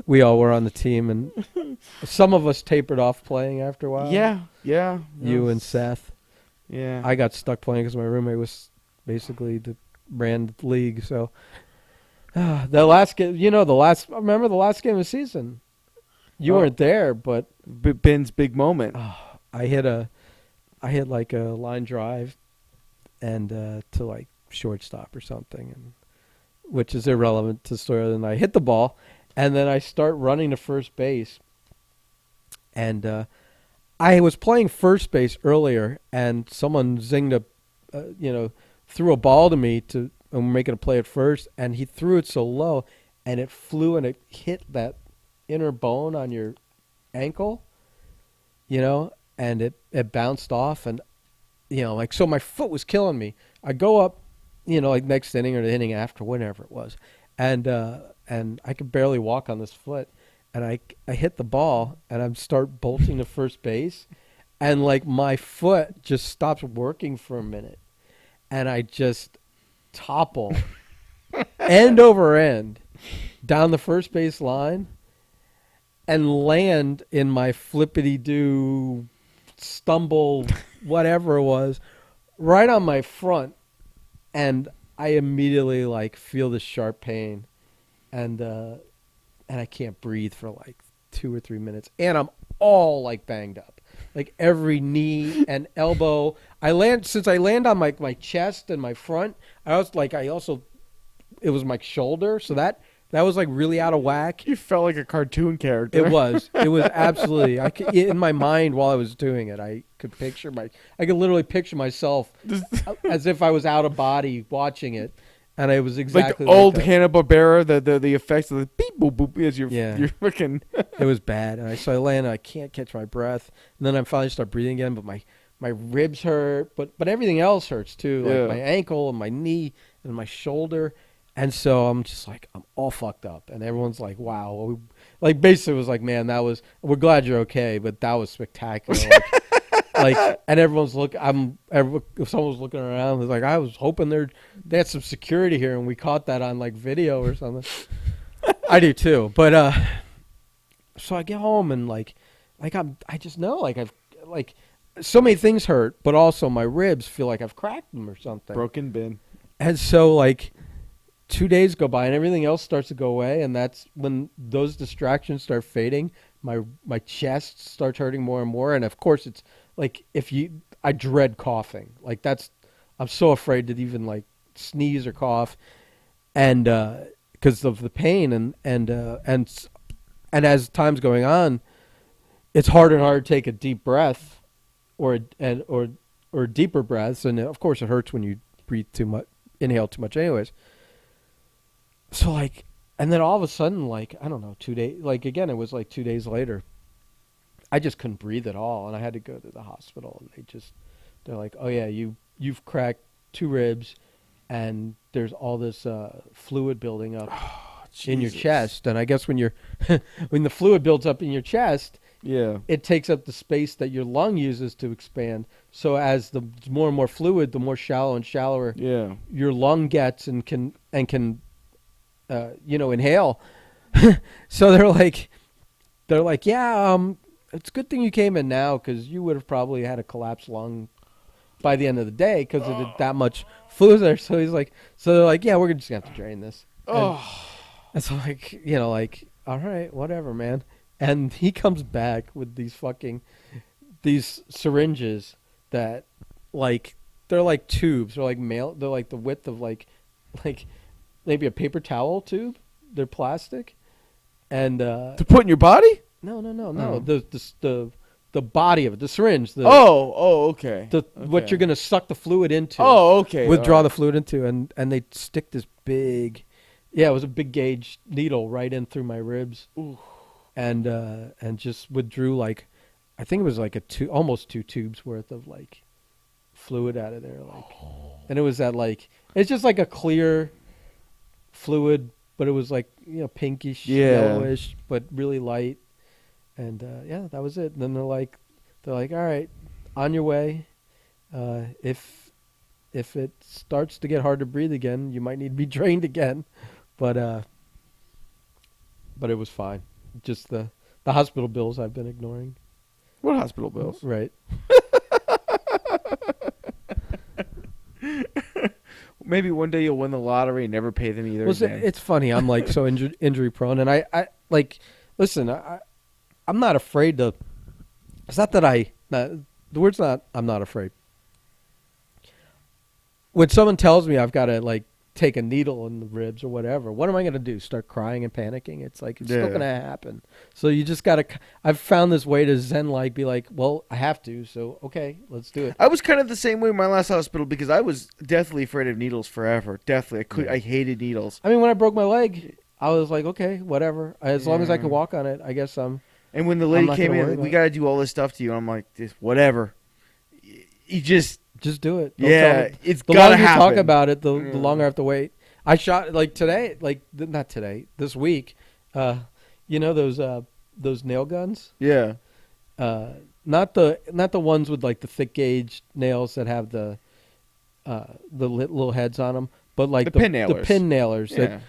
we all were on the team, and some of us tapered off playing after a while. Yeah. You and Seth. Yeah. I got stuck playing because my roommate was basically ran the league. So the last game, remember the last game of the season. You weren't there, but Ben's big moment. I hit like a line drive, and to like shortstop or something, and which is irrelevant to the story. And I hit the ball, and then I start running to first base, and I was playing first base earlier, and someone zinged threw a ball to me and we're making a play at first, and he threw it so low, and it flew and it hit that inner bone on your ankle, and it bounced off, and so my foot was killing me. I go up, like next inning or the inning after, whatever it was, and I could barely walk on this foot, and I hit the ball, and I start bolting to first base, and like my foot just stops working for a minute, and I just topple end over end down the first base line and land in my flippity-doo stumble, whatever it was, right on my front, and I immediately like feel this sharp pain, and I can't breathe for like 2 or 3 minutes, and I'm all like banged up, like every knee and elbow. Since I land on my chest and my front, it was my shoulder, so that was like really out of whack. You felt like a cartoon character. It was absolutely. In my mind while I was doing it, I could literally picture myself as if I was out of body watching it, and it was exactly like the old that. Hanna-Barbera, the effects of the beep boop boop as you're freaking. It was bad, and I land, and I can't catch my breath, and then I finally start breathing again, but my ribs hurt, but everything else hurts too, like my ankle and my knee and my shoulder. And so I'm just like, I'm all fucked up. And everyone's like, wow. Like, basically it was like, man, we're glad you're okay, but that was spectacular. And everyone's if someone's looking around, it's like, I was hoping they had some security here, and we caught that on like video or something. I do too. But, so I get home, and I just know, I've, so many things hurt, but also my ribs feel like I've cracked them or something. Broken bin. And so 2 days go by and everything else starts to go away, and that's when those distractions start fading. My chest starts hurting more and more, and of course it's like I dread coughing. I'm so afraid to even sneeze or cough, and because of the pain, and as time's going on, it's harder and harder to take a deep breath, or deeper breaths, and of course it hurts when you breathe too much, inhale too much, anyways. So and then all of a sudden, I don't know, 2 days, again, it was 2 days later, I just couldn't breathe at all, and I had to go to the hospital, and they're like, oh yeah, you've cracked 2 ribs, and there's all this fluid building up in your chest, and I guess when when the fluid builds up in your chest, it takes up the space that your lung uses to expand. So as the more and more fluid, the more shallow and shallower your lung gets, and can inhale. So they're like, yeah, it's a good thing you came in now, because you would have probably had a collapsed lung by the end of the day because of that much fluid there. So they're like, yeah, we're just gonna have to drain this. And so all right, whatever, man. And he comes back with these syringes that they're like tubes. They're they're like the width of like maybe a paper towel tube. They're plastic, and to put in your body? No. The body of it, the syringe. Okay. What you're gonna suck the fluid into. Oh, okay. Withdraw the fluid into, and they stick this big Yeah, it was a big gauge needle right in through my ribs, Ooh. and just withdrew like, I think it was like almost 2 tubes worth of like fluid out of there, like, and it was that like it's just like a clear fluid, but it was like pinkish, Yeah. yellowish, but really light, and yeah, that was it. And then they're like, all right, on your way. If it starts to get hard to breathe again, you might need to be drained again, but it was fine. Just the hospital bills I've been ignoring. What hospital bills? Right. Maybe one day you'll win the lottery and never pay them either. Well, again. it's funny. I'm like so injury prone, and I like listen. I'm not afraid to. It's not that the word's not. I'm not afraid. When someone tells me I've got to like take a needle in the ribs or whatever, what am I going to do? Start crying and panicking? It's like it's still going to happen. So you just got to. I've found this way to zen like be like, well, I have to. So okay, let's do it. I was kind of the same way in my last hospital because I was deathly afraid of needles forever. Deathly, I hated needles. I mean, when I broke my leg, I was like, okay, whatever. As long as I can walk on it, I guess I'm. And when the lady came in, we got to do all this stuff to you. And I'm like, whatever. You just do it. It's the gotta longer you happen. talk about it, the longer I have to wait. I shot like today, not today, this week. Those nail guns. Yeah. Not the ones with like the thick gauge nails that have the little heads on them, but like the pin nailers. The pin nailers. Yeah.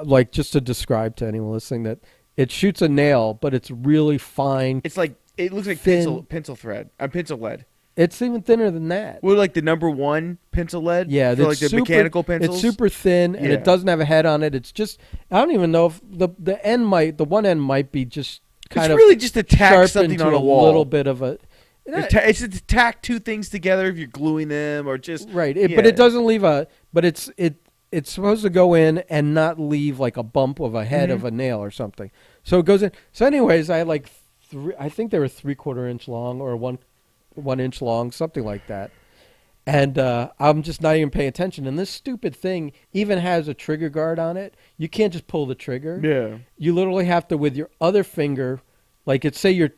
Like just to describe to anyone listening that it shoots a nail, but it's really fine. It's like it looks like thin. pencil thread. Pencil lead. It's even thinner than that. Well, like the number one pencil lead. Yeah, for like the mechanical pencils. It's super thin, and it doesn't have a head on it. It's just I don't even know if the one end might be just kind of really just to tack something on a wall. A little bit of a. It's to tack two things together if you're gluing them or just right. But it doesn't leave a. But it's supposed to go in and not leave like a bump of a head of a nail or something. So it goes in. So anyways, I had like I think they were 3/4 inch long or 1 inch long, something like that. And I'm just not even paying attention. And this stupid thing even has a trigger guard on it. You can't just pull the trigger. Yeah. You literally have to, with your other finger, like it's say your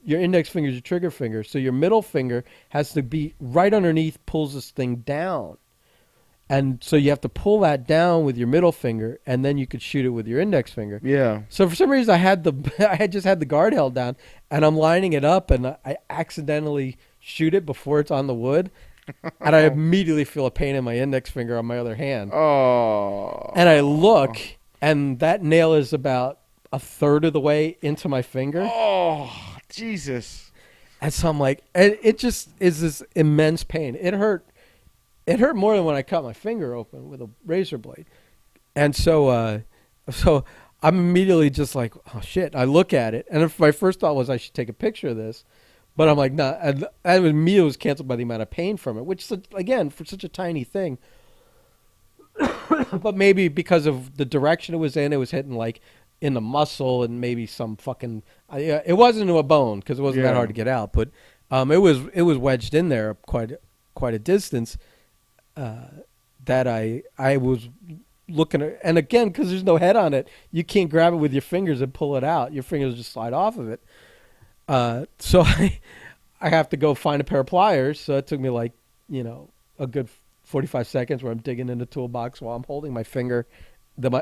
index finger is your trigger finger. So your middle finger has to be right underneath, pulls this thing down. And so you have to pull that down with your middle finger, and then you could shoot it with your index finger. Yeah. So for some reason, I had just had the guard held down, and I'm lining it up, and I accidentally shoot it before it's on the wood, and I immediately feel a pain in my index finger on my other hand. Oh. And I look, and that nail is about a third of the way into my finger. Oh, Jesus. And so I'm like, it just is this immense pain. It hurt. It hurt more than when I cut my finger open with a razor blade. And so I'm immediately just like, oh, shit. I look at it. And my first thought was I should take a picture of this. But I'm like, no. And immediately was canceled by the amount of pain from it, which, again, for such a tiny thing. But maybe because of the direction it was hitting like in the muscle and maybe some fucking. It wasn't into a bone because it wasn't that hard to get out. But it was wedged in there quite a distance. That I was looking at, and again, because there's no head on it, you can't grab it with your fingers and pull it out. Your fingers just slide off of it. So I have to go find a pair of pliers. So it took me like, a good 45 seconds where I'm digging in the toolbox while I'm holding my finger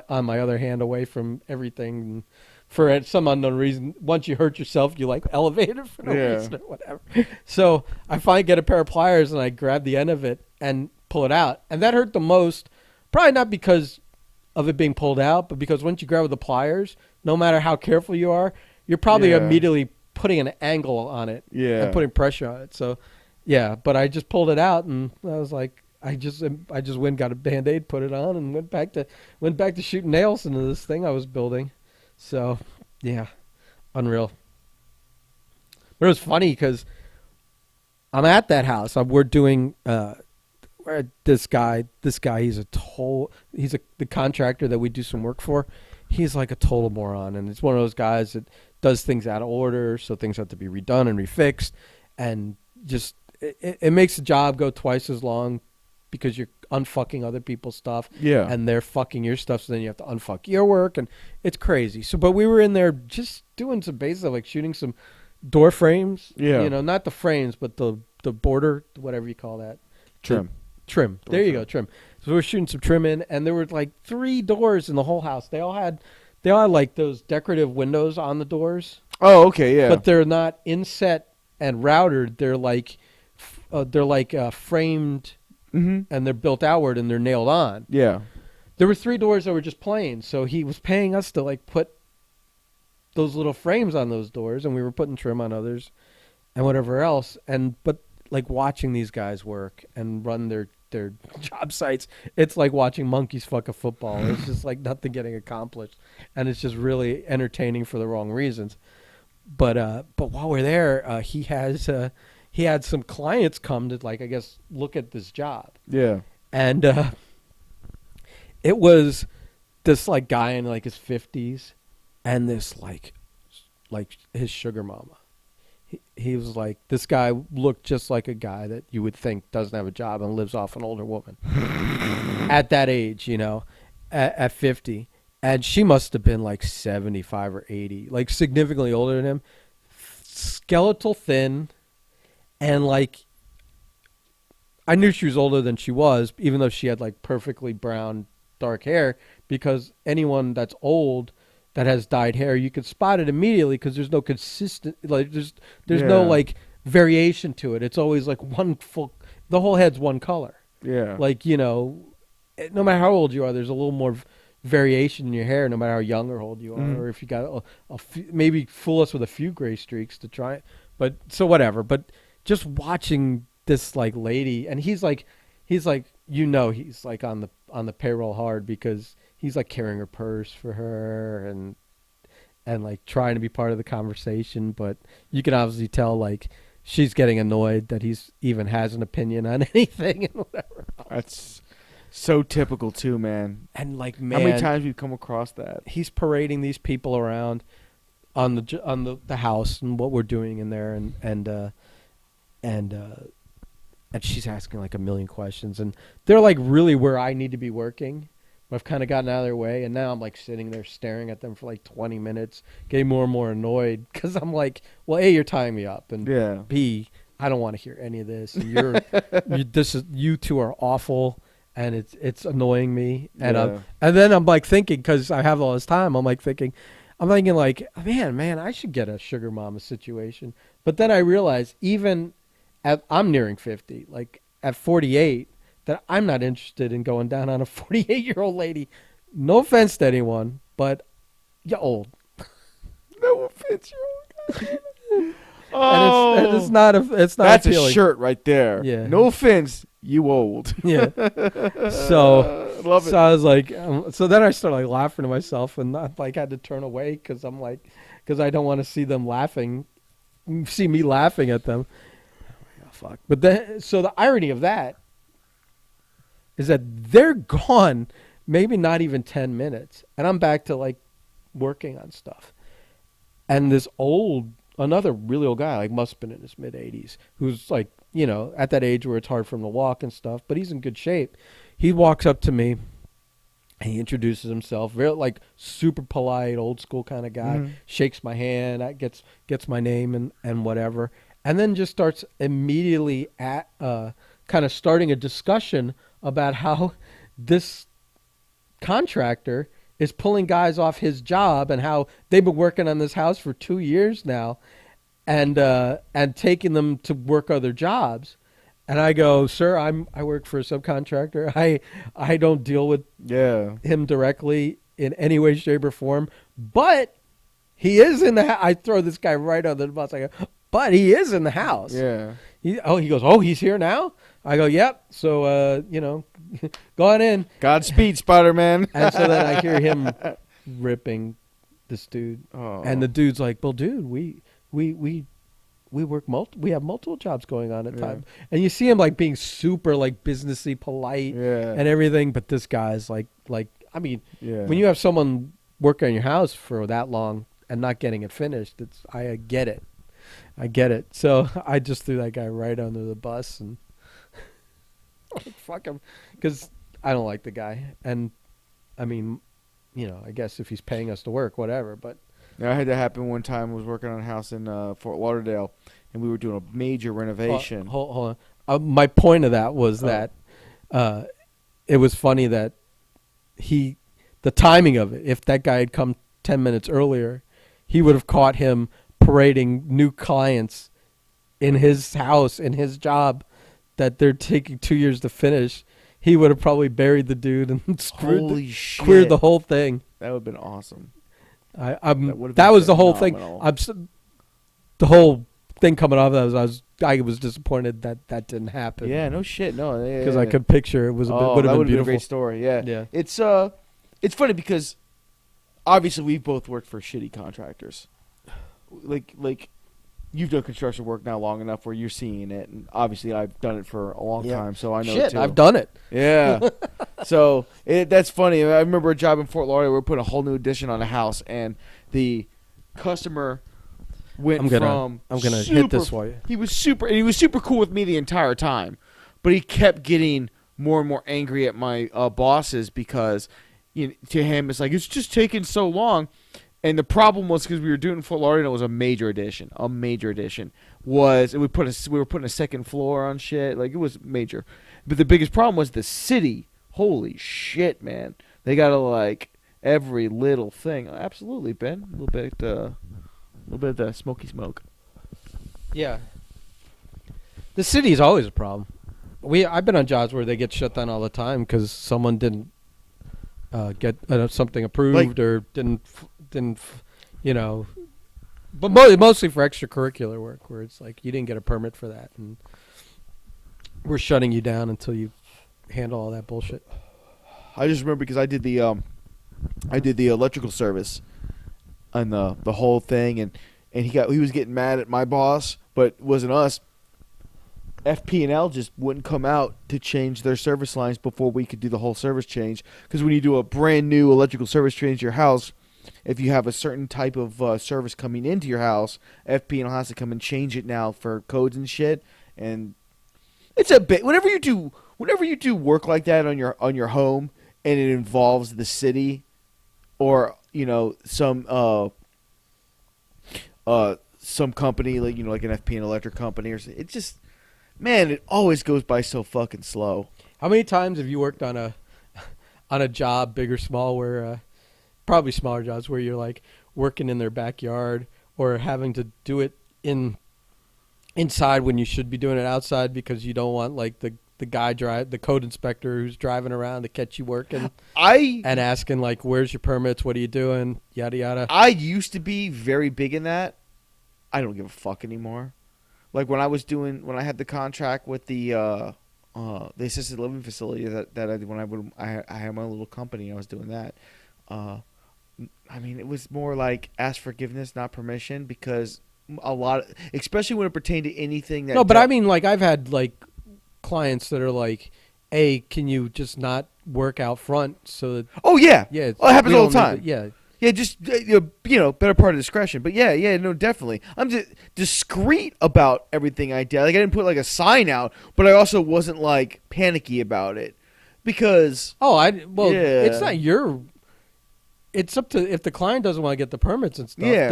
on my other hand away from everything. And for some unknown reason, once you hurt yourself, you like elevate it for no reason or whatever. So I finally get a pair of pliers and I grab the end of it and pull it out. And that hurt the most, probably not because of it being pulled out, but because once you grab with the pliers, no matter how careful you are, you're probably immediately putting an angle on it and putting pressure on it. So, yeah, but I just pulled it out and I was like, I just went, got a Band-Aid, put it on, and went back to shooting nails into this thing I was building. So, yeah, unreal. But it was funny because I'm at that house. We're doing this guy. He's the contractor that we do some work for. He's like a total moron, and it's one of those guys that does things out of order, so things have to be redone and refixed, and just it makes the job go twice as long because you're unfucking other people's stuff. Yeah. And they're fucking your stuff, so then you have to unfuck your work, and it's crazy. So, but we were in there just doing some basic, like shooting some door frames. Yeah. You know, not the frames, but the border, whatever you call that. Trim. Trim. Door There you trim. go, trim. So we were shooting some trim in, and there were like 3 doors in the whole house. They all had like those decorative windows on the doors, Oh, okay, yeah. but they're not inset and routed. They're like framed, Mm-hmm. and they're built outward, and they're nailed on. Yeah. There were 3 doors that were just plain, so he was paying us to like put those little frames on those doors, and we were putting trim on others and whatever else. But like watching these guys work and run their job sites, it's like watching monkeys fuck a football. It's just like nothing getting accomplished, and it's just really entertaining for the wrong reasons. But while we're there, he had some clients come to, like, I guess, look at this job. Yeah. And it was this like guy in like his 50s and this like his sugar mama. He was like, this guy looked just like a guy that you would think doesn't have a job and lives off an older woman at that age, you know, at 50. And she must have been like 75 or 80, like significantly older than him, skeletal thin. And like, I knew she was older than she was, even though she had like perfectly brown, dark hair, because anyone that's old that has dyed hair, you can spot it immediately because there's no consistent, like there's no like variation to it. It's always like the whole head's one color. Yeah. Like, you know, no matter how old you are, there's a little more variation in your hair, no matter how young or old you are, or if you got maybe fool us with a few gray streaks to try it. But so whatever. But just watching this like lady, and he's like, you know, he's like on the payroll hard because he's like carrying her purse for her and like trying to be part of the conversation, but you can obviously tell like she's getting annoyed that he's even has an opinion on anything and whatever. That's so typical too, man. And like, man, how many times we've come across that? He's parading these people around on the house and what we're doing in there, and she's asking like a million questions, and they're like really where I need to be working. But I've kind of gotten out of their way, and now I'm like sitting there staring at them for like 20 minutes, getting more and more annoyed because I'm like, well, A, you're tying me up, and B, I don't want to hear any of this. And you two are awful, and it's annoying me. And then I'm like thinking, because I have all this time, I'm thinking like, man, I should get a sugar mama situation. But then I realize I'm nearing 50, like at 48. That I'm not interested in going down on a 48-year-old lady. No offense to anyone, but you're old. No offense, you're old. And it's not that's appealing. A shirt right there. Yeah. No offense, you old. Yeah. So love it. So I was like, so then I started like laughing to myself, and I like had to turn away because I don't want to see me laughing at them. Oh, fuck. But so the irony of that is that they're gone maybe not even 10 minutes. And I'm back to like working on stuff. And this another really old guy, like must have been in his mid-80s, who's like, you know, at that age where it's hard for him to walk and stuff, but he's in good shape. He walks up to me and he introduces himself, very like super polite, old school kind of guy, shakes my hand, gets my name and whatever. And then just starts immediately kind of starting a discussion about how this contractor is pulling guys off his job and how they've been working on this house for 2 years now and taking them to work other jobs. And I go, sir, I work for a subcontractor. I don't deal with him directly in any way, shape, or form. But he is in the house. I throw this guy right under the bus. I go, but he is in the house. Yeah. He goes, oh, he's here now? I go, yep. So, go on in. Godspeed, Spider-Man. And so then I hear him ripping this dude. Oh. And the dude's like, well, dude, we work we have multiple jobs going on at a time. And you see him like being super like businessy, polite and everything. But this guy's like, I mean, when you have someone working on your house for that long and not getting it finished, I get it. I get it. So I just threw that guy right under the bus and fuck him, because I don't like the guy. And I mean, I guess if he's paying us to work, whatever. But I had that happen one time. I was working on a house in Fort Lauderdale, and we were doing a major renovation. Hold on. My point of that was that it was funny that the timing of it. If that guy had come 10 minutes earlier, he would have caught him parading new clients in his house, in his job, that they're taking 2 years to finish. He would have probably buried the dude and queered the whole thing. That would have been awesome. That was the whole thing. The whole thing coming off of that I was disappointed that didn't happen. Yeah, no shit, no. Because I could picture it would have been beautiful. Been a great story. Yeah. It's funny because obviously we've both worked for shitty contractors. Like you've done construction work now long enough where you're seeing it, and obviously I've done it for a long time, so I know it too. I've done it. Yeah. So that's funny. I remember a job in Fort Lauderdale. We were putting a whole new addition on a house, and the customer went I'm gonna hit this for you. He was super cool with me the entire time, but he kept getting more and more angry at my bosses because to him it's like it's just taking so long. And the problem was because we were doing Fort Lauderdale, it was a major addition. We were putting a second floor on shit, like it was major. But the biggest problem was the city. Holy shit, man! They got to like every little thing. Absolutely, Ben. A little bit of the smoky smoke. Yeah. The city is always a problem. I've been on jobs where they get shut down all the time because someone didn't get something approved or didn't, but mostly for extracurricular work where it's like you didn't get a permit for that and we're shutting you down until you handle all that bullshit. I just remember because I did the electrical service and the whole thing, and he was getting mad at my boss, but it wasn't us. FP&L just wouldn't come out to change their service lines before we could do the whole service change. Because when you do a brand new electrical service change to your house, if you have a certain type of service coming into your house, FP&L has to come and change it now for codes and shit. And it's a bit whenever you do work like that on your home and it involves the city or some company like an FP and electric company or something, it just. Man, it always goes by so fucking slow. How many times have you worked on a job, big or small, where probably smaller jobs where you're like working in their backyard or having to do it inside when you should be doing it outside because you don't want like the code inspector who's driving around to catch you working and asking like, where's your permits? What are you doing? Yada yada. I used to be very big in that. I don't give a fuck anymore. Like when I had the contract with the assisted living facility I had my little company, I was doing that. I mean, it was more like ask forgiveness, not permission, because especially when it pertained to anything that. No, but I mean, like I've had like clients that are like, "Hey, can you just not work out front?" So that. Oh yeah, yeah, it happens all the time. Yeah. Yeah, just better part of discretion. But yeah, no, definitely. I'm just discreet about everything I did. Like I didn't put like a sign out, but I also wasn't like panicky about it because. It's not your. It's up to if the client doesn't want to get the permits and stuff. Yeah.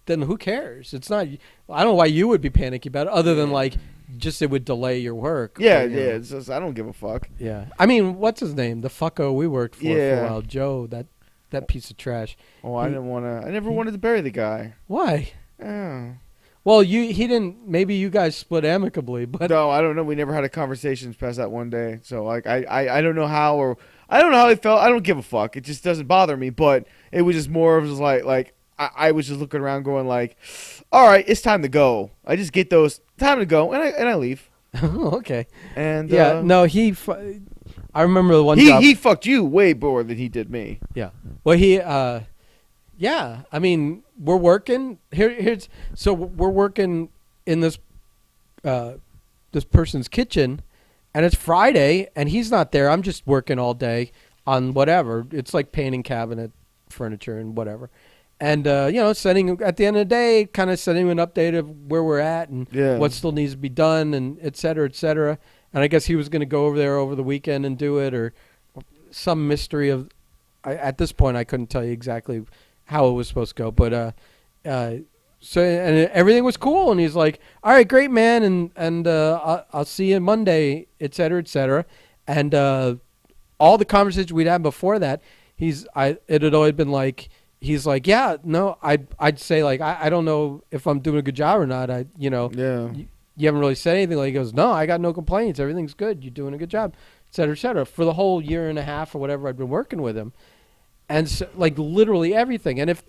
Then who cares? It's not. I don't know why you would be panicky about it, other than like just it would delay your work. Yeah, It's just, I don't give a fuck. Yeah, I mean, what's his name? The fucko we worked for a while, Joe. That piece of trash. Oh, I never wanted to bury the guy. Why? Oh. Well, he didn't. Maybe you guys split amicably, but no, I don't know. We never had a conversation past that one day. So like, I don't know how I don't know how he felt. I don't give a fuck. It just doesn't bother me. But it was just more of just like I was just looking around, going like, all right, it's time to go. I just get those time to go, and I leave. Okay. And yeah, no, I remember the one job. He fucked you way more than he did me. Yeah. Well, yeah. I mean, we're working we're working in this person's kitchen, and it's Friday, and he's not there. I'm just working all day on whatever. It's like painting cabinet furniture and whatever. And, sending at the end of the day, kind of sending an update of where we're at and what still needs to be done and et cetera, et cetera. and I guess he was going to go over there over the weekend and do it, or some mystery of. At this point, I couldn't tell you exactly how it was supposed to go, but so and everything was cool, and he's like, "All right, great, man, and I'll see you Monday, et cetera, and all the conversations we'd had before that, it had always been like, he's like, yeah, no, I'd say like, I don't know if I'm doing a good job or not, you haven't really said anything. Like, he goes, no, I got no complaints, everything's good, you're doing a good job, et cetera, for the whole year and a half or whatever I'd been working with him. And so, like literally everything. And if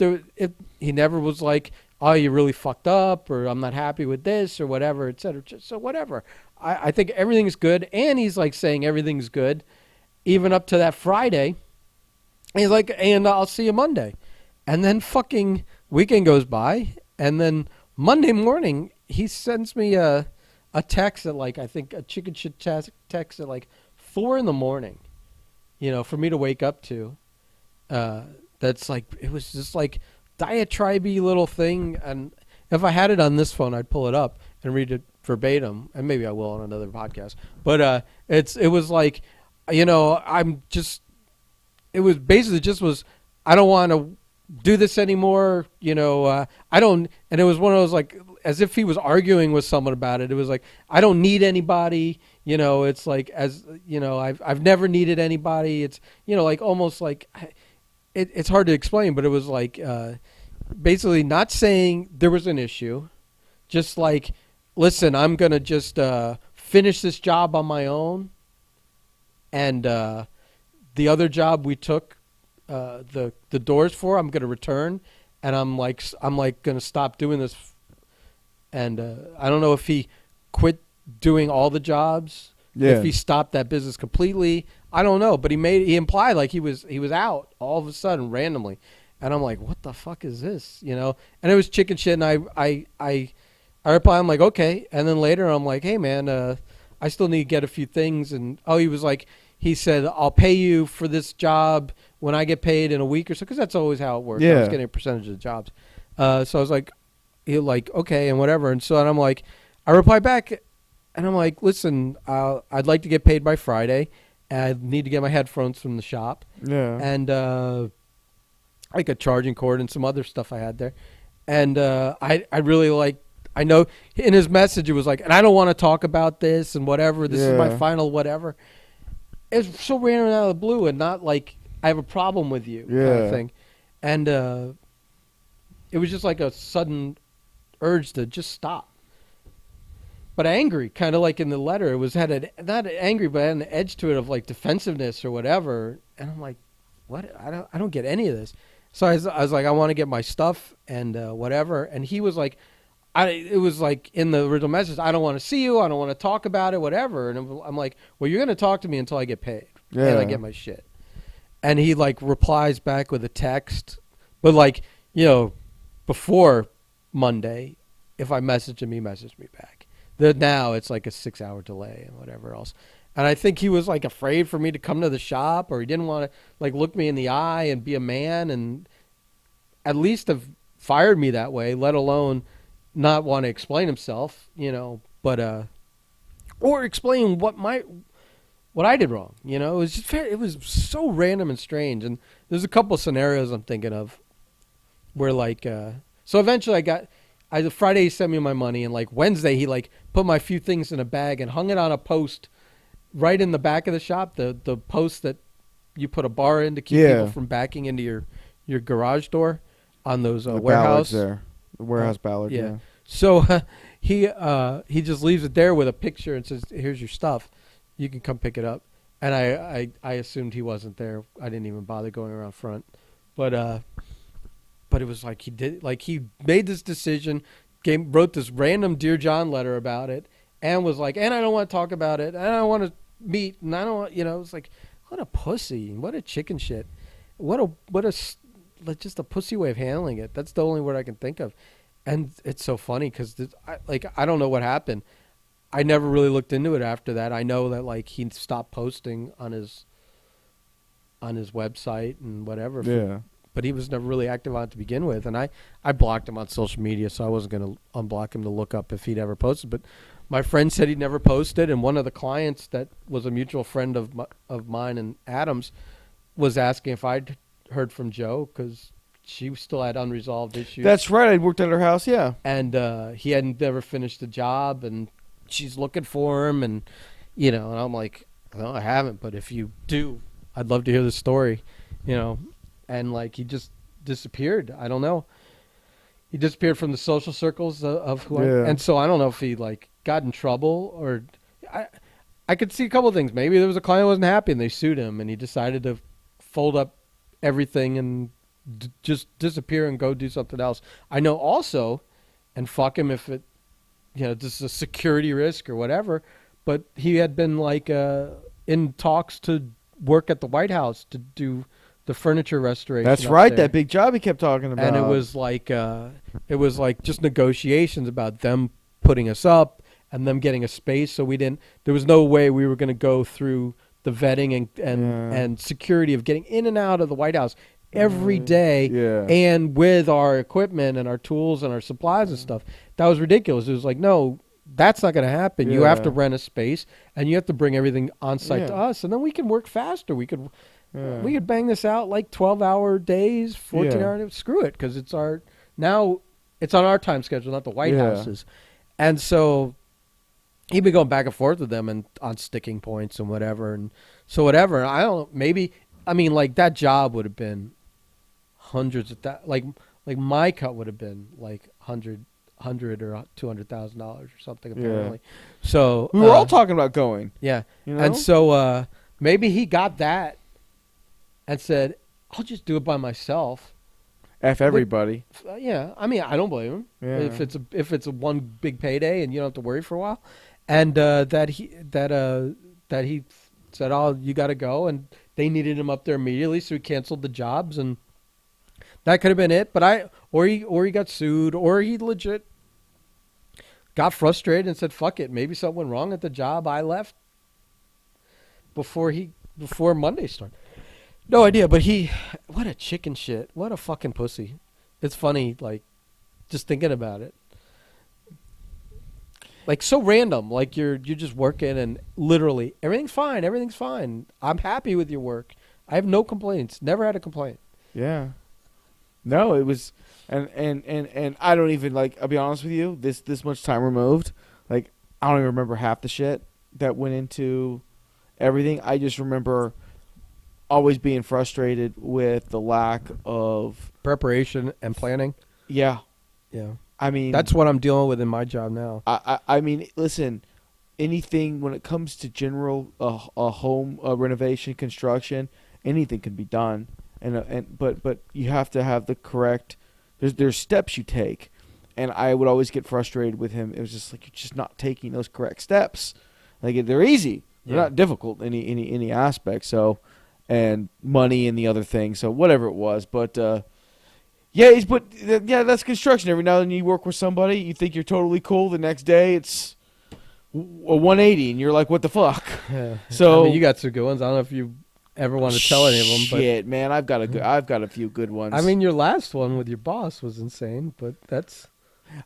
he never was like, oh, you really fucked up, or I'm not happy with this, or whatever, et cetera. So whatever. I think everything's good. And he's like saying everything's good, even up to that Friday. And he's like, and I'll see you Monday. And then fucking weekend goes by. And then Monday morning, he sends me a text at like, I think a chicken shit text at like 4 a.m, for me to wake up to. That's like, it was just like diatribe-y little thing, and if I had it on this phone, I'd pull it up and read it verbatim, and maybe I will on another podcast. But it was like, I'm just, it was basically just was, I don't want to do this anymore. I don't, and it was one of those like, as if he was arguing with someone about it. It was like, I don't need anybody. It's like, as I've never needed anybody. It's like almost like. It's hard to explain, but it was like basically not saying there was an issue, just like, listen, I'm going to just finish this job on my own, and the other job we took the doors for, I'm going to return, and I'm like going to stop doing this, and I don't know if he quit doing all the jobs. Yeah. If he stopped that business completely, I don't know. But he implied like he was out all of a sudden randomly, and I'm like, what the fuck is this? And it was chicken shit. And I reply, I'm like, okay. And then later I'm like, hey man, I still need to get a few things. And he said, I'll pay you for this job when I get paid in a week or so, because that's always how it works. Yeah. I was getting a percentage of the jobs. So I was like, okay, and whatever. And so I'm like, I reply back. And I'm like, listen, I'd like to get paid by Friday. I need to get my headphones from the shop. Yeah. And like a charging cord and some other stuff I had there. And I really like, I know in his message it was like, and I don't want to talk about this and whatever. This is my final whatever. It's so random out of the blue, and not like I have a problem with you kind of thing. And it was just like a sudden urge to just stop. But angry, kind of like in the letter. It was not angry, but had an edge to it of like defensiveness or whatever. And I'm like, what? I don't get any of this. So I was like, I want to get my stuff and whatever. And he was like, it was like in the original message, I don't want to see you. I don't want to talk about it, whatever. And I'm like, well, you're going to talk to me until I get paid and I get my shit. And he like replies back with a text, but like, before Monday, if I message him, he messaged me back. Now it's like a 6-hour delay and whatever else. And I think he was like afraid for me to come to the shop, or he didn't want to like look me in the eye and be a man and at least have fired me that way, let alone not want to explain himself, but or explain what I did wrong. It was just it was so random and strange. And there's a couple of scenarios I'm thinking of where like so eventually Friday he sent me my money, and like Wednesday he like put my few things in a bag and hung it on a post right in the back of the shop, the post that you put a bar in to keep people from backing into your garage door on those warehouse there. The warehouse ballard. Yeah. So he just leaves it there with a picture and says, "Here's your stuff. You can come pick it up." And I assumed he wasn't there. I didn't even bother going around front, but it was like he made this decision, wrote this random Dear John letter about it, and was like, and I don't want to talk about it, and I don't want to meet, and I don't want, it's like, what a pussy, what a chicken shit, what a just a pussy way of handling it. That's the only word I can think of. And it's so funny because I don't know what happened. I never really looked into it after that. I know that like he stopped posting on his website and whatever. Yeah. But he was never really active on it to begin with. And I blocked him on social media, so I wasn't going to unblock him to look up if he'd ever posted. My friend said he never posted, and one of the clients that was a mutual friend of mine and Adam's was asking if I'd heard from Joe because she still had unresolved issues. That's right. I worked at her house. Yeah. And he hadn't never finished the job, and she's looking for him, and and I'm like, no, I haven't, but if you do, I'd love to hear the story, and like he just disappeared. I don't know. He disappeared from the social circles of who and so I don't know if he like got in trouble or I could see a couple of things. Maybe there was a client who wasn't happy and they sued him and he decided to fold up everything and just disappear and go do something else. I know also, and fuck him if it, this is a security risk or whatever, but he had been like in talks to work at the White House to do the furniture restoration. That's right, that big job he kept talking about. And it was like just negotiations about them putting us up and them getting a space. So there was no way we were going to go through the vetting and security of getting in and out of the White House every day and with our equipment and our tools and our supplies and stuff. That was ridiculous. It was like, no, that's not going to happen. You have to rent a space and you have to bring everything on site to us, and then we can work faster. We could bang this out like 12-hour days, 14-hour days. Screw it, because it's on our time schedule, not the White House's. And so he'd been going back and forth with them and on sticking points and whatever. And so whatever. I don't know. Like that job would have been hundreds of that. Like my cut would have been like $100 or $200,000 or something apparently. So we were all talking about going. Yeah. And so maybe he got that and said, I'll just do it by myself. F everybody. I don't blame him. Yeah. If it's a one big payday and you don't have to worry for a while. And that he said, "Oh, you got to go," and they needed him up there immediately, so he canceled the jobs, and that could have been it. But he got sued, or he legit got frustrated and said, "Fuck it, maybe something went wrong at the job. I left before Monday started." No idea, but what a chicken shit, what a fucking pussy. It's funny, like just thinking about it. Like so random, like you're just working and literally everything's fine. I'm happy with your work. I have no complaints. Never had a complaint. Yeah. No, it was, and I don't even like. I'll be honest with you. This much time removed, like I don't even remember half the shit that went into everything. I just remember always being frustrated with the lack of preparation and planning. Yeah. Yeah. I mean, that's what I'm dealing with in my job now. I mean, listen, anything when it comes to general a home renovation construction, anything can be done, but you have to have the correct. There's steps you take, and I would always get frustrated with him. It was just like you're just not taking those correct steps. Like they're easy, they're not difficult in any aspect. So, and money and the other thing. So whatever it was, but. That's construction. Every now and then you work with somebody, you think you're totally cool. The next day it's a 180, and you're like, "What the fuck?" Yeah. So you got some good ones. I don't know if you ever want to tell any of them. Shit, man, I've got a few good ones. I mean, your last one with your boss was insane, but that's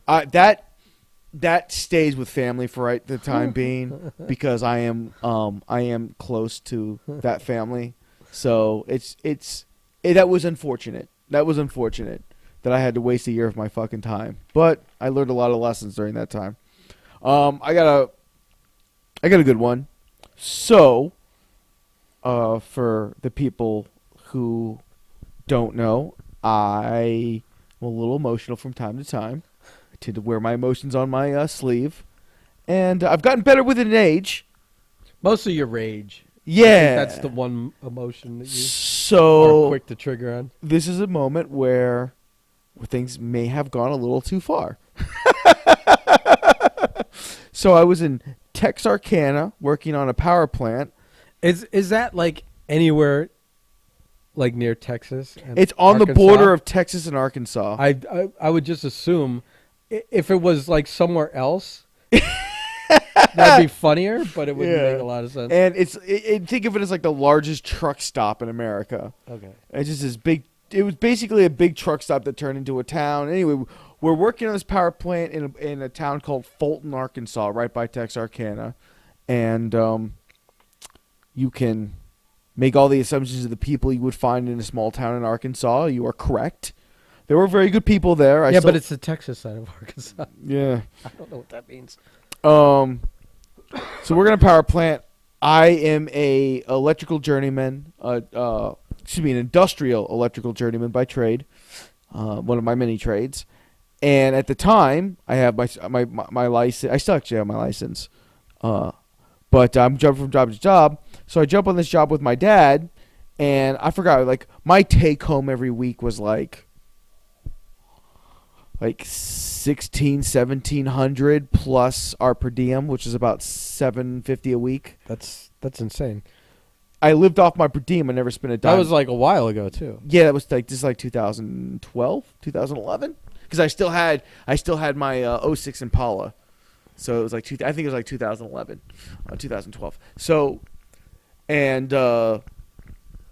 that stays with family for the time being because I am close to that family. So that was unfortunate. That was unfortunate that I had to waste a year of my fucking time. But I learned a lot of lessons during that time. I got a good one. So, for the people who don't know, I am a little emotional from time to time. I tend to wear my emotions on my sleeve. And I've gotten better with it in age. Mostly your rage. Yeah. I think that's the one emotion that you are quick to trigger on. This is a moment where things may have gone a little too far. So I was in Texarkana working on a power plant. Is that like anywhere like near Texas? It's on the border of Texas and Arkansas. I would just assume if it was like somewhere else that'd be funnier, but it wouldn't make a lot of sense. And think of it as like the largest truck stop in America. Okay. It's just this big. It was basically a big truck stop that turned into a town. Anyway, we're working on this power plant in a town called Fulton, Arkansas, right by Texarkana, and you can make all the assumptions of the people you would find in a small town in Arkansas. You are correct. There were very good people there. But it's the Texas side of Arkansas. Yeah. I don't know what that means. So we're gonna power plant. I am a electrical journeyman. An industrial electrical journeyman by trade. One of my many trades. And at the time, I have my license. I still actually have my license. But I'm jumping from job to job. So I jump on this job with my dad, and I forgot, like, my take home every week was like 1700 plus our per diem, which is about $750 a week. That's insane. I lived off my per diem. I never spent a dime. That was like a while ago too. Yeah, that was just like 2012, 2011. Because I still had my 06 Impala, so it was like I think it was like 2011, 2012. So, and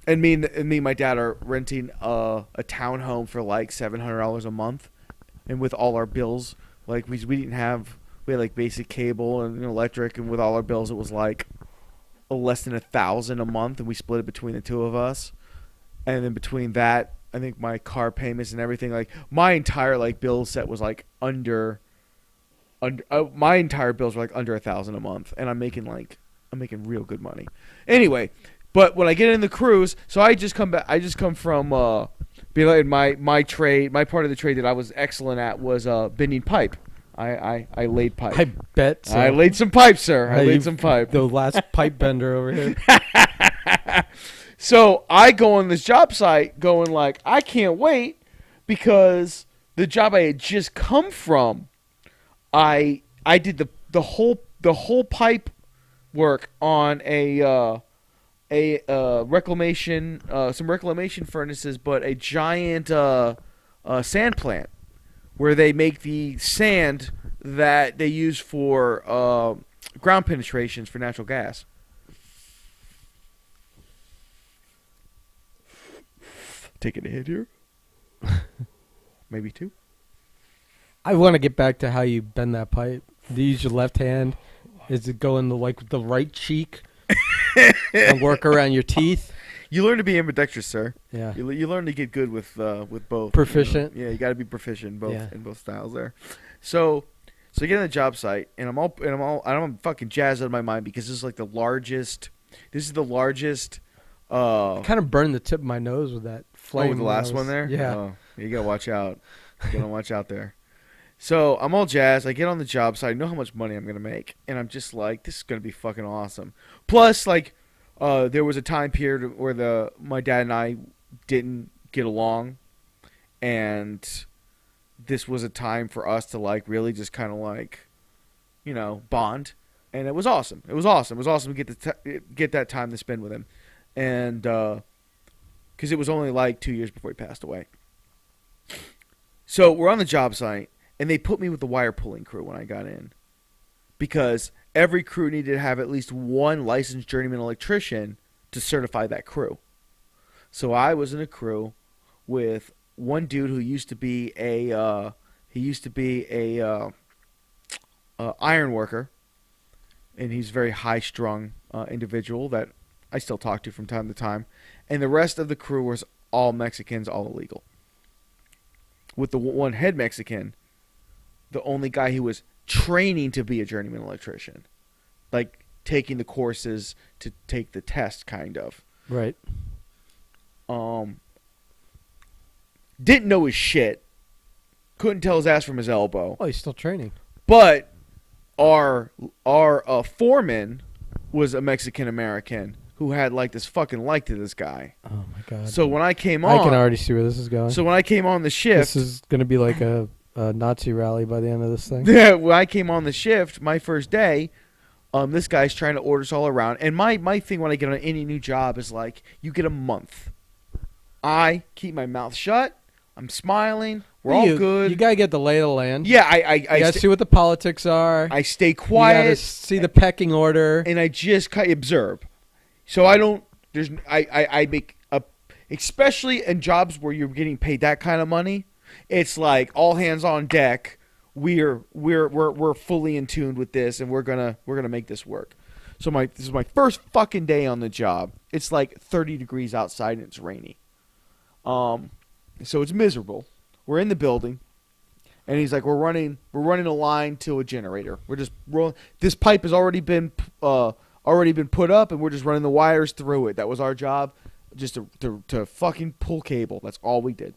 me and my dad are renting a townhome for like $700 a month, and with all our bills, like we had like basic cable and electric, and with all our bills it was like less than $1,000 a month, and we split it between the two of us, and then between that, I think my car payments and everything, like my entire like bill set was like under my entire bills were like under $1,000 a month, and I'm making real good money. Anyway, but when I get in the cruise, so I just come from being like my trade, my part of the trade that I was excellent at was bending pipe. I laid pipe. I bet so. I laid some pipe, sir. I laid some pipe. The last pipe bender over here. So I go on this job site going like, I can't wait, because the job I had just come from, I did the whole pipe work on a reclamation, some reclamation furnaces, but a giant sand plant where they make the sand that they use for ground penetrations for natural gas. Taking a hit here. Maybe two. I want to get back to how you bend that pipe. Do you use your left hand? Is it going the right cheek and work around your teeth? You learn to be ambidextrous, sir. Yeah. You learn to get good with both. Proficient. You know? Yeah, you got to be proficient in both styles there. So I get on the job site, and I'm fucking jazzed out of my mind, because this is like the largest. This is the largest. Kind of burned the tip of my nose with that flame. Oh, with the last one there? Yeah. Oh, you got to watch out. You got to watch out there. So I'm all jazzed. I get on the job site. I know how much money I'm going to make. And I'm just like, this is going to be fucking awesome. Plus, like, there was a time period where my dad and I didn't get along. And this was a time for us to, like, really just kind of, like, bond. And it was awesome. It was awesome. It was awesome to get that time to spend with him. And because it was only like 2 years before he passed away. So we're on the job site, and they put me with the wire pulling crew when I got in, because every crew needed to have at least one licensed journeyman electrician to certify that crew. So I was in a crew with one dude who used to be a iron worker, and he's a very high-strung individual that I still talk to from time to time. And the rest of the crew was all Mexicans, all illegal. With the one head Mexican, the only guy who was training to be a journeyman electrician. Like, taking the courses to take the test, kind of. Right. Didn't know his shit. Couldn't tell his ass from his elbow. Oh, he's still training. But our foreman was a Mexican-American who had like this fucking like to this guy. Oh my god! So when I came on, I can already see where this is going. So when I came on the shift, this is going to be like a Nazi rally by the end of this thing. Yeah, when I came on the shift, my first day, this guy's trying to order us all around. And my thing when I get on any new job is like, you get a month. I keep my mouth shut. I'm smiling. We're all good. You gotta get the lay of the land. Yeah, I gotta see what the politics are. I stay quiet. You gotta see the pecking order, and I just observe. So I don't. I make a, especially in jobs where you're getting paid that kind of money. It's like all hands on deck. We're fully in tune with this, and we're gonna make this work. So this is my first fucking day on the job. It's like 30 degrees outside and it's rainy. So it's miserable. We're in the building, and he's like, we're running a line to a generator. We're just rolling. This pipe has already been put up, and we're just running the wires through it. That was our job, just to fucking pull cable. That's all we did.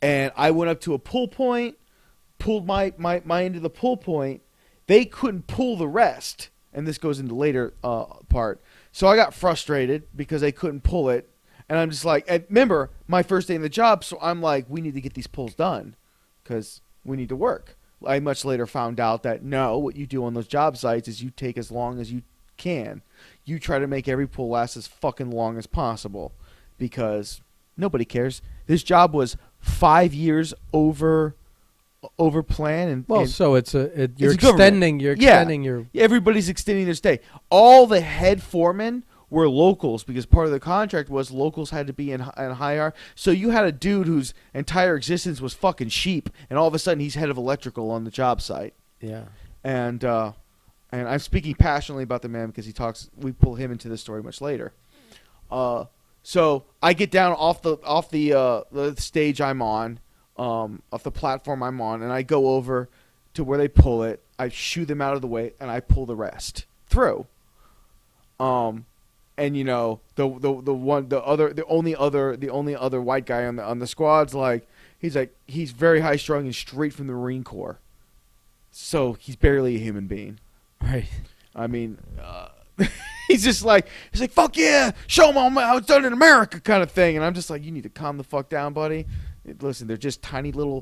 And I went up to a pull point, pulled my end of the pull point. They couldn't pull the rest, and this goes into later part. So I got frustrated because they couldn't pull it, and I'm just like, and remember my first day in the job, so I'm like, we need to get these pulls done because we need to work. I much later found out that no, what you do on those job sites is you take as long as you can. You try to make every pull last as fucking long as possible because nobody cares. This job was 5 years over plan, and so you're extending your everybody's extending their stay. All the head foremen were locals because part of the contract was locals had to be in higher. So you had a dude whose entire existence was fucking sheep, and all of a sudden he's head of electrical on the job site. Yeah, and I'm speaking passionately about the man because we pull him into this story much later. So I get down off the stage I'm on, off the platform I'm on, and I go over to where they pull it. I shoo them out of the way, and I pull the rest through. And you know the only other white guy on the squad's like he's very high strung and straight from the Marine Corps, so he's barely a human being. Right. I mean, he's like fuck yeah, show them how it's done in America kind of thing, and I'm just like, you need to calm the fuck down, buddy. Listen, they're tiny little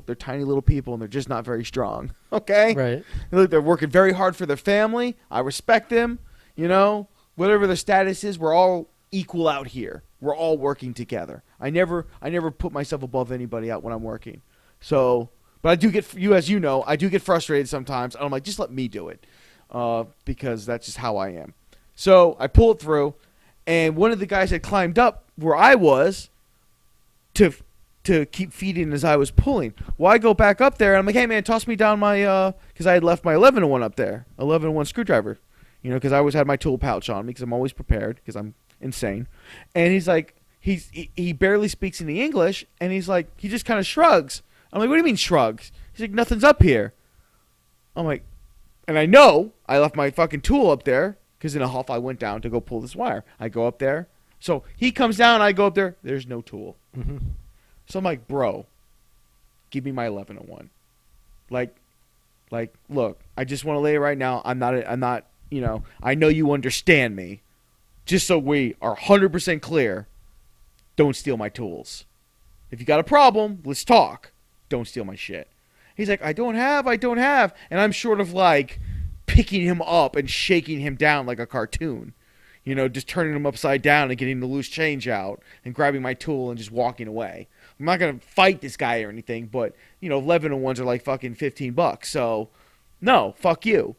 people, and they're just not very strong. Okay. Right. They're working very hard for their family. I respect them. You know. Whatever their status is, we're all equal out here. We're all working together. I never put myself above anybody out when I'm working. So, but I do as you know, I do get frustrated sometimes. And I'm like, just let me do it, because that's just how I am. So I pull it through, and one of the guys had climbed up where I was to keep feeding as I was pulling. Well, I go back up there, and I'm like, hey man, toss me down my because I had left my 11-1 up there, 11-1 screwdriver. You know, because I always had my tool pouch on me because I'm always prepared because I'm insane. And he's like, he barely speaks any English, and he's like, he just kind of shrugs. I'm like, what do you mean shrugs? He's like, nothing's up here. I'm like, and I know I left my fucking tool up there because in a huff I went down to go pull this wire. I go up there. So he comes down, I go up there. There's no tool. Mm-hmm. So I'm like, bro, give me my 11-1. Like, look, I just want to lay it right now. I'm not. You know, I know you understand me. Just so we are 100% clear, don't steal my tools. If you got a problem, let's talk. Don't steal my shit. He's like, I don't have. And I'm sort of like picking him up and shaking him down like a cartoon. You know, just turning him upside down and getting the loose change out and grabbing my tool and just walking away. I'm not going to fight this guy or anything, but, you know, 11-1s are like fucking $15. So, no, fuck you.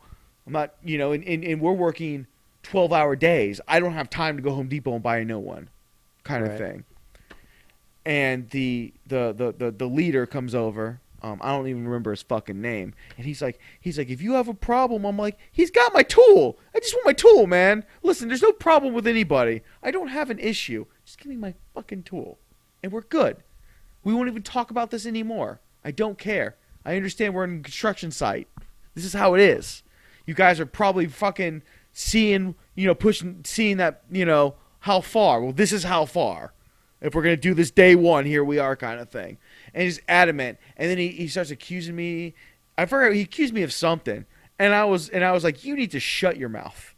I'm not, you know, and we're working 12-hour days. I don't have time to go Home Depot and buy a new one, kind of thing. And the leader comes over. I don't even remember his fucking name. And he's like, if you have a problem, I'm like, he's got my tool. I just want my tool, man. Listen, there's no problem with anybody. I don't have an issue. Just give me my fucking tool, and we're good. We won't even talk about this anymore. I don't care. I understand we're in a construction site. This is how it is. You guys are probably fucking seeing that, you know, how far. Well, this is how far. If we're going to do this day one, here we are kind of thing. And he's adamant. And then he starts accusing me. I forgot, he accused me of something. And I was like, you need to shut your mouth.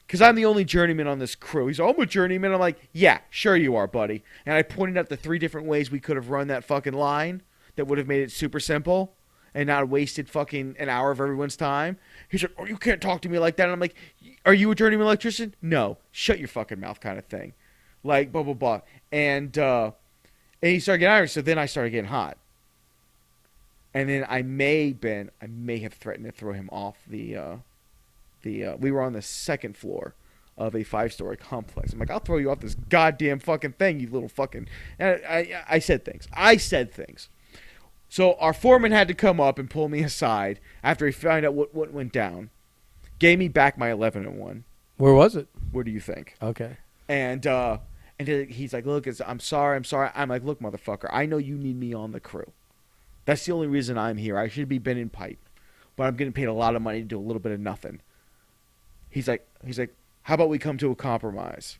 Because I'm the only journeyman on this crew. He's like, I'm a journeyman. I'm like, yeah, sure you are, buddy. And I pointed out the 3 different ways we could have run that fucking line that would have made it super simple. And not wasted fucking an hour of everyone's time. He's like, oh, you can't talk to me like that. And I'm like, are you a journeyman electrician? No. Shut your fucking mouth kind of thing. Like, blah, blah, blah. And he started getting Irish, so then I started getting hot. And then I may have threatened to throw him off we were on the second floor of a 5-story complex. I'm like, I'll throw you off this goddamn fucking thing, you little fucking. And I said things. So our foreman had to come up and pull me aside after he found out what went down. Gave me back my 11-1. Where was it? What do you think? Okay. And he's like, look, I'm sorry. I'm like, look, motherfucker, I know you need me on the crew. That's the only reason I'm here. I should be bending pipe, but I'm getting paid a lot of money to do a little bit of nothing. He's like, how about we come to a compromise?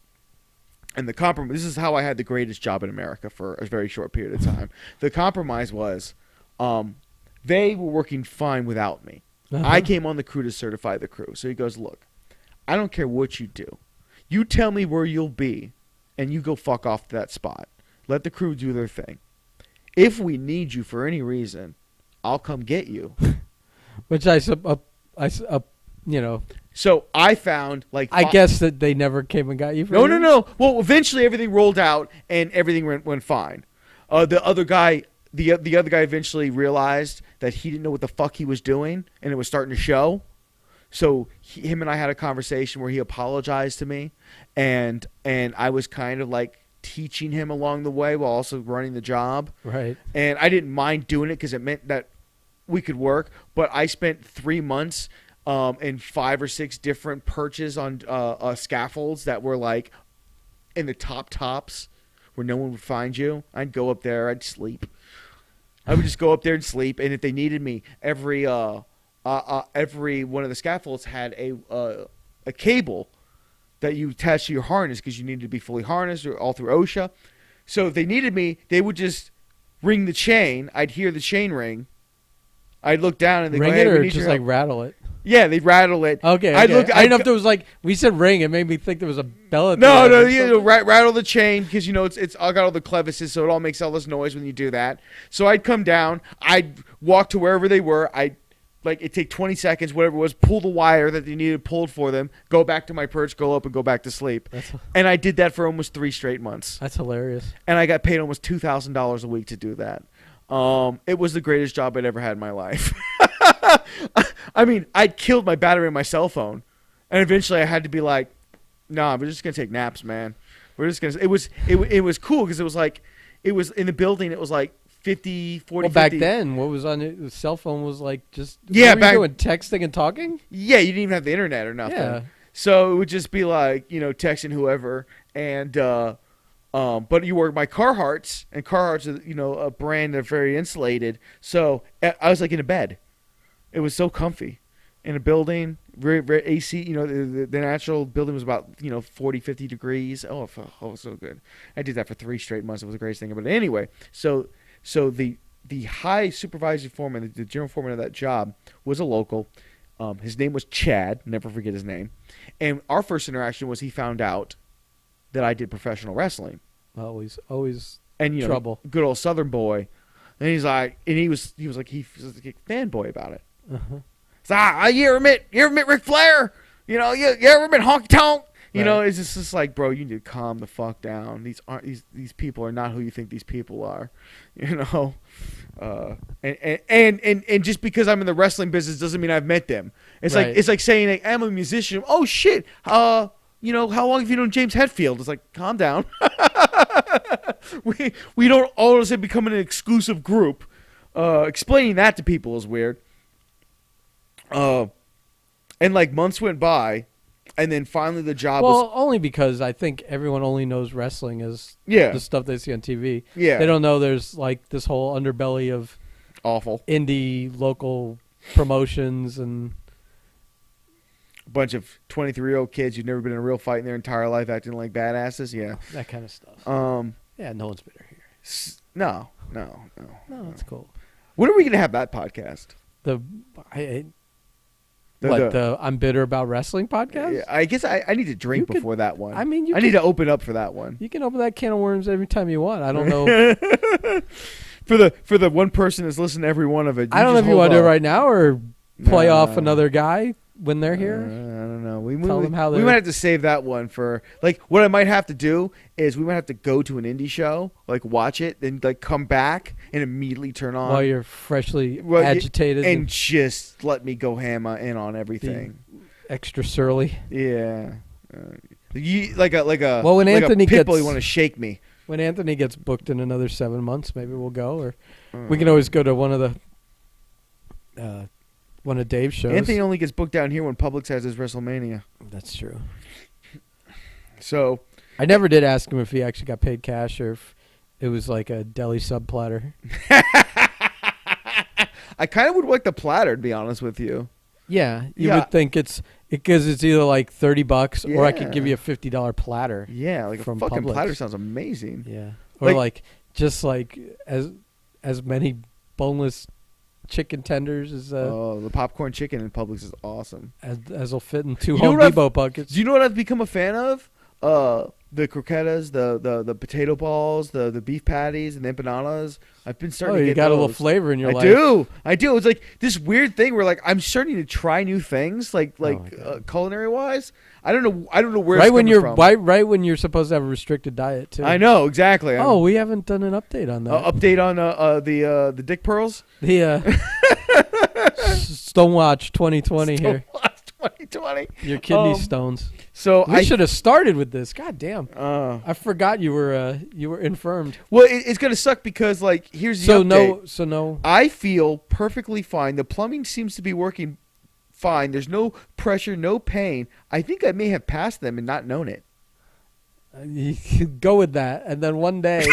And the compromise, this is how I had the greatest job in America for a very short period of time. The compromise was, they were working fine without me. Uh-huh. I came on the crew to certify the crew. So he goes, look, I don't care what you do. You tell me where you'll be, and you go fuck off to that spot. Let the crew do their thing. If we need you for any reason, I'll come get you. Which you know. So I found like I guess that they never came and got you. For No. Well, eventually everything rolled out and everything went fine. The other guy eventually realized that he didn't know what the fuck he was doing, and it was starting to show. So him and I had a conversation where he apologized to me, and I was kind of like teaching him along the way while also running the job. Right. And I didn't mind doing it because it meant that we could work. But I spent 3 months in 5 or 6 different perches on scaffolds that were like in the tops where no one would find you. I'd go up there. I'd sleep. I would just go up there and sleep. And if they needed me, every one of the scaffolds had a cable that you attach to your harness because you needed to be fully harnessed or all through OSHA. So if they needed me, they would just ring the chain. I'd hear the chain ring. I'd look down and they'd ring go, hey, it or we need just your like help. rattle it. Yeah, they'd rattle it. Okay. I didn't know if there was like we said ring. It made me think there was a bell at the end. No, you rattle the chain because you know it's I got all the clevises, so it all makes all this noise when you do that. So I'd come down, I'd walk to wherever they were, it'd take 20 seconds, whatever it was, pull the wire that they needed pulled for them, go back to my perch, go up and go back to sleep. And I did that for almost 3 straight months. That's hilarious. And I got paid almost $2,000 a week to do that. It was the greatest job I'd ever had in my life. I mean, I'd killed my battery on my cell phone, and eventually I had to be like, "Nah, we're just gonna take naps, man. We're just gonna." It was cool because it was in the building. It was like 50, 40, well, back 50. then, what was on it? The cell phone was like just what were you doing texting and talking. Yeah, you didn't even have the internet or nothing. Yeah. So it would just be like texting whoever, and but you were my Carhartts, and Carhartts are a brand that's very insulated. So I was like in a bed. It was so comfy in a building, very, very AC. The natural building was about 40, 50 degrees. Oh, it was so good. I did that for 3 straight months. It was the greatest thing. But anyway, so the high supervisory foreman, the general foreman of that job, was a local. His name was Chad. Never forget his name. And our first interaction was he found out that I did professional wrestling. Always And trouble. Good old Southern boy. And he's like, and he was like a fanboy about it. Uh-huh. So, you ever met Ric Flair? You ever met Honky Tonk? Right. It's just like, bro, you need to calm the fuck down. These people are not who you think these people are. And just because I'm in the wrestling business doesn't mean I've met them. It's Right. like saying like, I'm a musician. Oh shit. How long have you known James Hetfield? It's like, calm down. we don't all of a sudden become an exclusive group. Explaining that to people is weird. And like months went by, and then finally the job was only because I think everyone only knows wrestling as Yeah. the stuff they see on TV. Yeah. They don't know there's like this whole underbelly of awful. indie local promotions and A bunch of 23-year-old kids who've never been in a real fight in their entire life acting like badasses. Yeah. that kind of stuff. Yeah, no one's better here. No, No, it's cool. When are we gonna have that podcast? The I'm bitter about wrestling podcast. Yeah, I guess I need to drink before that one. I mean, I need to open up for that one. You can open that can of worms every time you want. I don't know. for the one person that's listened to every one of it. I don't know if you want to do it right now or play off another guy when they're here. I don't know. Tell them how we might have to save that one for like what I might have to do is we might have to go to an indie show, like watch it, then like come back and immediately turn on while you're freshly agitated and just let me go ham in on everything. Extra surly. Yeah. Like a Well, when like Anthony a pit bull, gets- you want to shake me. When Anthony gets booked in another 7 months, maybe we'll go, or we can always go to one of Dave's shows. Anthony only gets booked down here when Publix has his WrestleMania. That's true. So I never did ask him if he actually got paid cash or if it was like a deli sub platter. I kind of would like the platter, to be honest with you. Yeah, you Yeah. would think it's because it's either like $30 or I could Yeah. give you a $50 platter. Yeah, like From a fucking Publix. platter sounds amazing. Yeah, or Like- just like as many boneless chicken tenders as The popcorn chicken in Publix is awesome. as will fit in two You know Home what I've- Depot buckets. Do you know what I've become a fan of? The croquetas, the potato balls, the beef patties, and the empanadas. I've been starting Oh, to you get got a those. little flavor in your I life. do. It's like this weird thing where like I'm starting to try new things, like my God. culinary wise. I don't know where. Right it's when coming you're from. right when you're supposed to have a restricted diet too. I know exactly. Oh, we haven't done an update on that. Update on the dick pearls. The Stonewatch 2020 here. Watch 2020. Your kidney Um, stones. So We should have started with this. God damn. Uh, I forgot you were infirmed. well, it's gonna suck because like here's the update. No. I feel perfectly fine. The plumbing seems to be working fine. There's no pressure, no pain. I think I may have passed them and not known it. You could go with that, and then one day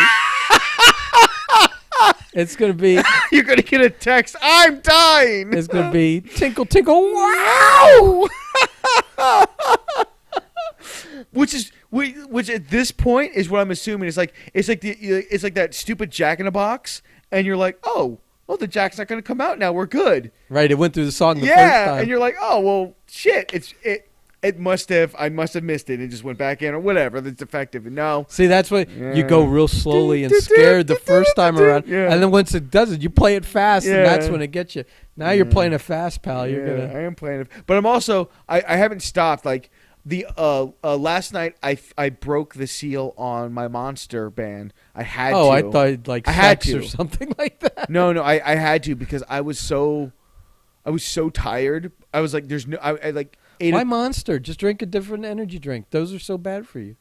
it's gonna be You're gonna get a text. I'm dying. it's gonna be tinkle tinkle wow. Which at this point is what I'm assuming. It's like that stupid Jack in a Box, and you're like, oh, the Jack's not gonna come out now. We're good. Right, it went through the song the first Yeah, time. and you're like, oh well, shit. It must have. I must have missed it. It just went back in or whatever. That's defective. No. See, that's what Yeah. you go real slowly and scared the first time around, Yeah. and then once it does it, you play it fast, and that's Yeah. when it gets you. Now you're playing it fast, pal. You're Yeah, gonna. I am playing it, but I'm also. I haven't stopped. Like the last night, I broke the seal on my Monster band. I had to. Oh, I thought like I had sex or to. something like that. No, I had to because I was so tired. I was like, there's no. I like ate Why it. Monster? Just drink a different energy drink. Those are so bad for you.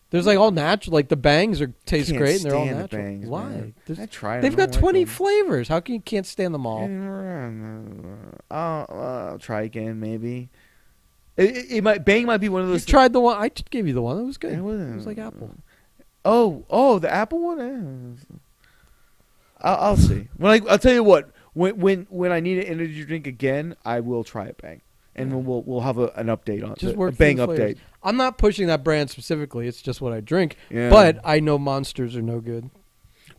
There's like all natural. Like the Bangs taste Can't great and they're all stand the natural. Bangs, Why? man. There's- I tried. They've I got don't 20 like them. flavors. How can you can't stand them all? I'll try again, maybe. Bang might be one of You those. tried the one. I just gave you the one. It was good. It It wasn't- was like apple. Oh, the apple one. I'll see. I'll tell you what. When I need an energy drink again, I will try it, Bang, and we'll have an update on Just it. work A Bang through the flavors. update. I'm not pushing that brand specifically. It's just what I drink. Yeah. But I know Monsters are no good.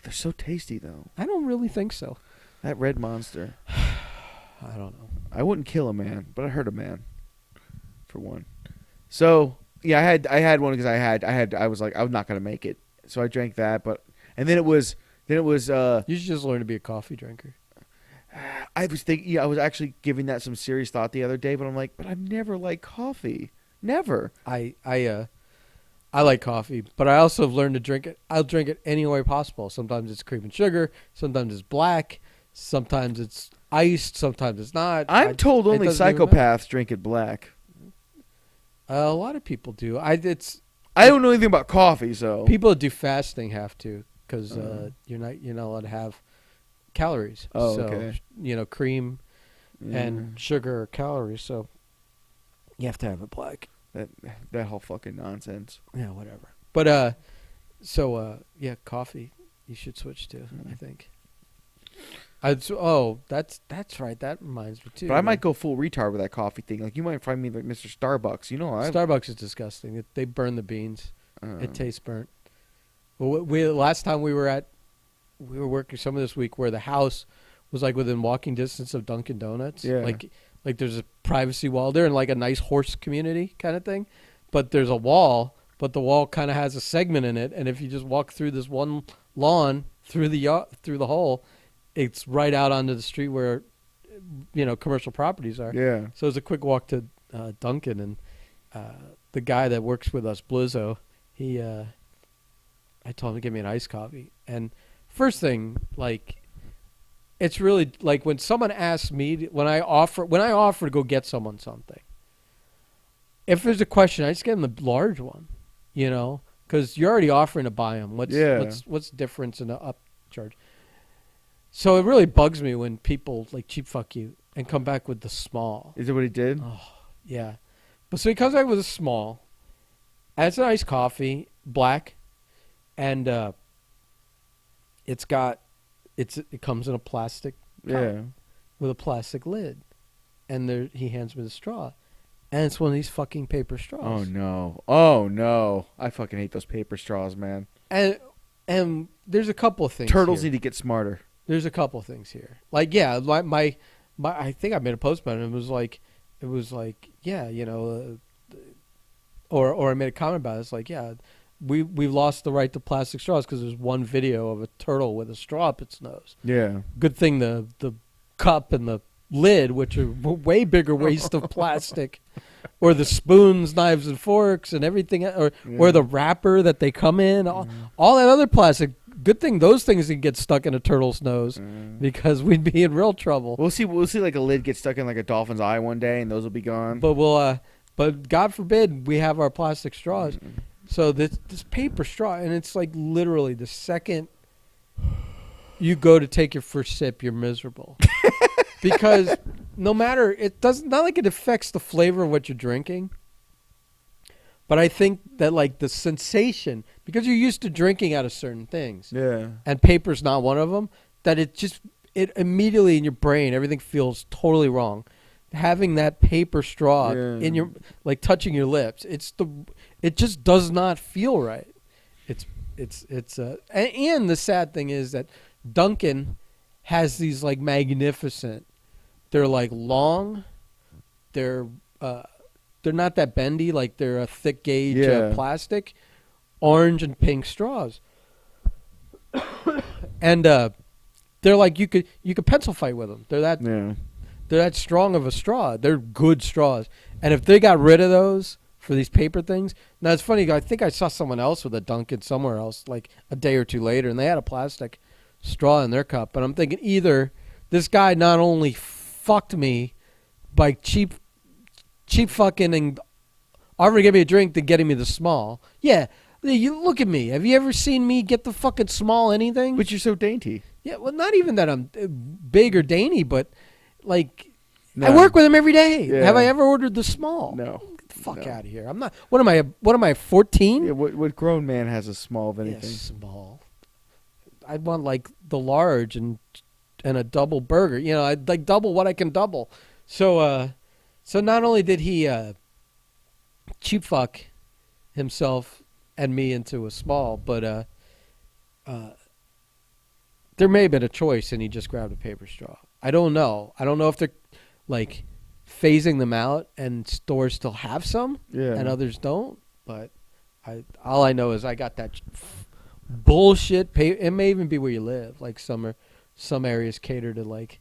They're so tasty though. I don't really think so. That red Monster. I don't know. I wouldn't kill a man, but I hurt a man. For one. So yeah, I had one because I was like I was not gonna make it, so I drank that. And then it was. You should just learn to be a coffee drinker. I was thinking. Yeah, I was actually giving that some serious thought the other day, but I'm like, but I've never liked coffee. Never. I like coffee, but I also have learned to drink it. I'll drink it any way possible. Sometimes it's cream and sugar. Sometimes it's black. Sometimes it's iced. Sometimes it's not. I'm told it only doesn't even matter. psychopaths drink it black. A lot of people do. I don't know anything about coffee, so People that do fasting have to because you're not allowed to have calories. Oh, so, okay. cream Yeah. and sugar are calories. So you have to have it black. that whole fucking nonsense. Yeah, whatever. But yeah, coffee. You should switch to. I think. That's right. That reminds me too. But I might go full retard with that coffee thing. Like you might find me like Mr. Starbucks. You know, Starbucks is disgusting. They burn the beans. uh, It tastes burnt. Well, last time we were working some of this week where the house was like within walking distance of Dunkin' Donuts. Yeah. Like there's a privacy wall there and like a nice horse community kind of thing, but there's a wall. But the wall kind of has a segment in it, and if you just walk through this one lawn through the hole, it's right out onto the street where commercial properties are. Yeah. So it's a quick walk to Dunkin', and the guy that works with us, Blizzo, I told him to give me an iced coffee. And first thing, like, it's really like when someone asks me when I offer to go get someone something, if there's a question, I just get them the large one, because you're already offering to buy them. What's the difference in the upcharge? So it really bugs me when people like cheap fuck you and come back with the small. Is that what he did? Oh, yeah. But so he comes back with a small, and it's a nice coffee, black, and it comes in a plastic cup with a plastic lid, and he hands me the straw, and it's one of these fucking paper straws. Oh no! I fucking hate those paper straws, man. And there's a couple of things. Turtles here. need to get smarter. There's a couple of things here. Like, yeah, my I think I made a post about it. It was like, yeah, or I made a comment about it. It's like, yeah, we've lost the right to plastic straws because there's one video of a turtle with a straw up its nose. Yeah. Good thing the cup and the lid, which are way bigger waste of plastic, or the spoons, knives, and forks, and everything, or the wrapper that they come in, all that other plastic. Good thing those things can get stuck in a turtle's nose because we'd be in real trouble. We'll see like a lid get stuck in like a dolphin's eye one day, and those will be gone. But God forbid we have our plastic straws. So this paper straw, and it's like literally the second you go to take your first sip, you're miserable. Because no matter, not like it affects the flavor of what you're drinking. But I think that like the sensation, because you're used to drinking out of certain things. Yeah. And paper's not one of them, that it immediately in your brain, everything feels totally wrong. Having that paper straw in your, like touching your lips, it just does not feel right. And the sad thing is that Dunkin' has these like magnificent, they're like long, they're not that bendy, like they're a thick gauge plastic, orange and pink straws. And they're like you could pencil fight with them. They're that strong of a straw. They're good straws. And if they got rid of those for these paper things, now it's funny. I think I saw someone else with a Dunkin' somewhere else, like a day or two later, and they had a plastic straw in their cup. And I'm thinking either this guy not only fucked me by cheap fucking and offering to get me a drink than getting me the small. Yeah, you look at me. Have you ever seen me get the fucking small anything? But you're so dainty. Yeah, well, not even that I'm big or dainty, but like I work with him every day. Yeah. Have I ever ordered the small? No. Get the fuck out of here. I'm not. What am I? 14? Yeah. What grown man has a small of anything? Yeah, small. I'd want like the large and a double burger. I'd like double what I can double. So not only did he cheap fuck himself and me into a small, but there may have been a choice and he just grabbed a paper straw. I don't know. I don't know if they're like phasing them out and stores still have some and others don't. But all I know is I got that bullshit. It may even be where you live. Like some areas cater to like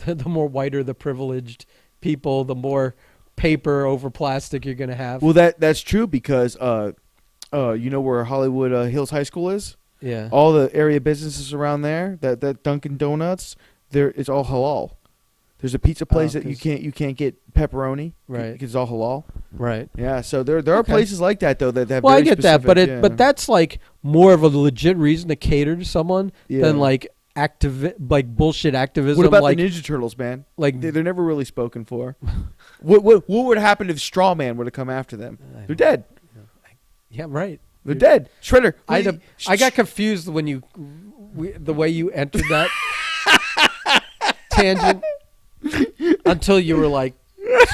the more whiter the privileged people, the more paper over plastic you're gonna have. Well, that's true because you know where Hollywood Hills High School is? Yeah. All the area businesses around there, that Dunkin' Donuts, it's all halal. There's a pizza place that you can't get pepperoni, right? Because it's all halal, right? Yeah. So there are places like that though that have. Well, very I get specific, that, but that's like more of a legit reason to cater to someone than like bullshit activism. What about like, the Ninja Turtles, man? Like they're never really spoken for. What would happen if Straw Man would have come after them? They're dead. Yeah, right. They're dead. Shredder. I got confused when the way you entered that tangent until you were like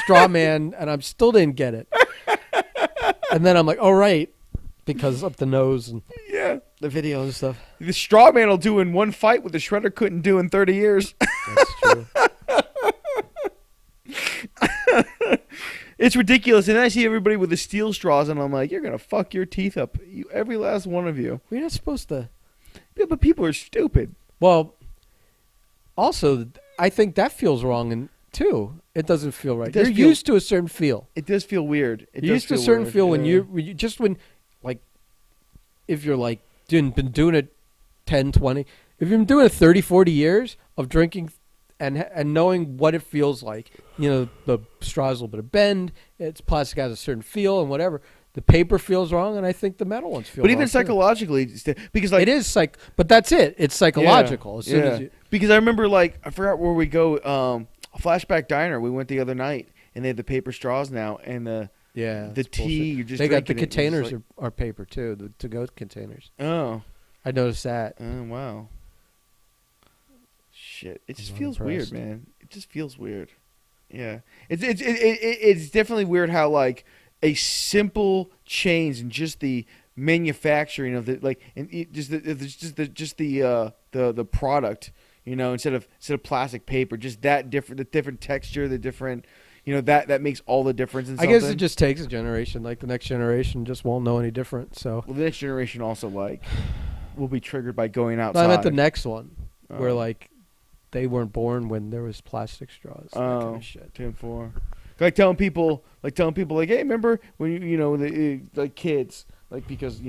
Straw Man, and I still didn't get it. And then I'm like, oh right, because of the nose and the video and stuff. The Straw Man will do in one fight what the Shredder couldn't do in 30 years. That's true. It's ridiculous. And then I see everybody with the steel straws, and I'm like, you're going to fuck your teeth up. Every last one of you. We're not supposed to. Yeah, but people are stupid. Well, also, I think that feels wrong, too. It doesn't feel right. You're used to a certain feel. It does feel weird. You're used to a certain feel when if you're like been doing it 10, 20, if you've been doing it 30, 40 years of drinking and knowing what it feels like. The straw's a little bit of bend. It's plastic has a certain feel and whatever. The paper feels wrong, and I think the metal ones feel. But wrong even psychologically, because it is but that's it. It's psychological. As soon as because I remember I forgot where we go. Flashback Diner. We went the other night, and they have the paper straws now, and the tea. You're just they got the drinking it, containers are paper too. The to-go containers. Oh, I noticed that. Oh wow. Shit, it just I'm feels impressed. weird, man. It just feels weird. Yeah, it's definitely weird how a simple change in just the manufacturing of the product, instead of plastic paper, just the different texture, the different, that makes all the difference in I something. guess it just takes a generation. Like the next generation just won't know any different. So Well, the next generation also will be triggered by going outside. no, I meant the next one where they weren't born when there was plastic straws. That kind of shit. 10-4. Telling people, hey, remember when the kids, because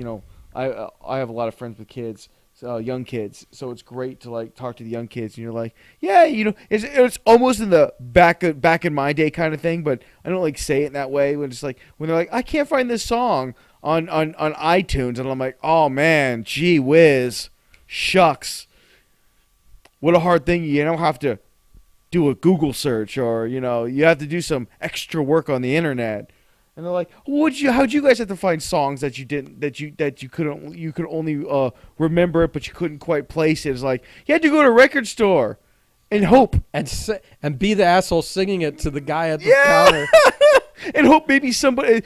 I have a lot of friends with kids, young kids, so it's great to talk to the young kids, and you're like, yeah, it's almost in the back in my day kind of thing, but I don't say it in that way. When it's when they're I can't find this song on iTunes, and I'm like, oh man, gee whiz, shucks, what a hard thing. You don't have to do a Google search, or you have to do some extra work on the internet. And they're like, how'd you guys have to find songs that you could only remember it, but you couldn't quite place it? It's you had to go to a record store and hope and be the asshole singing it to the guy at the counter. And hope maybe someone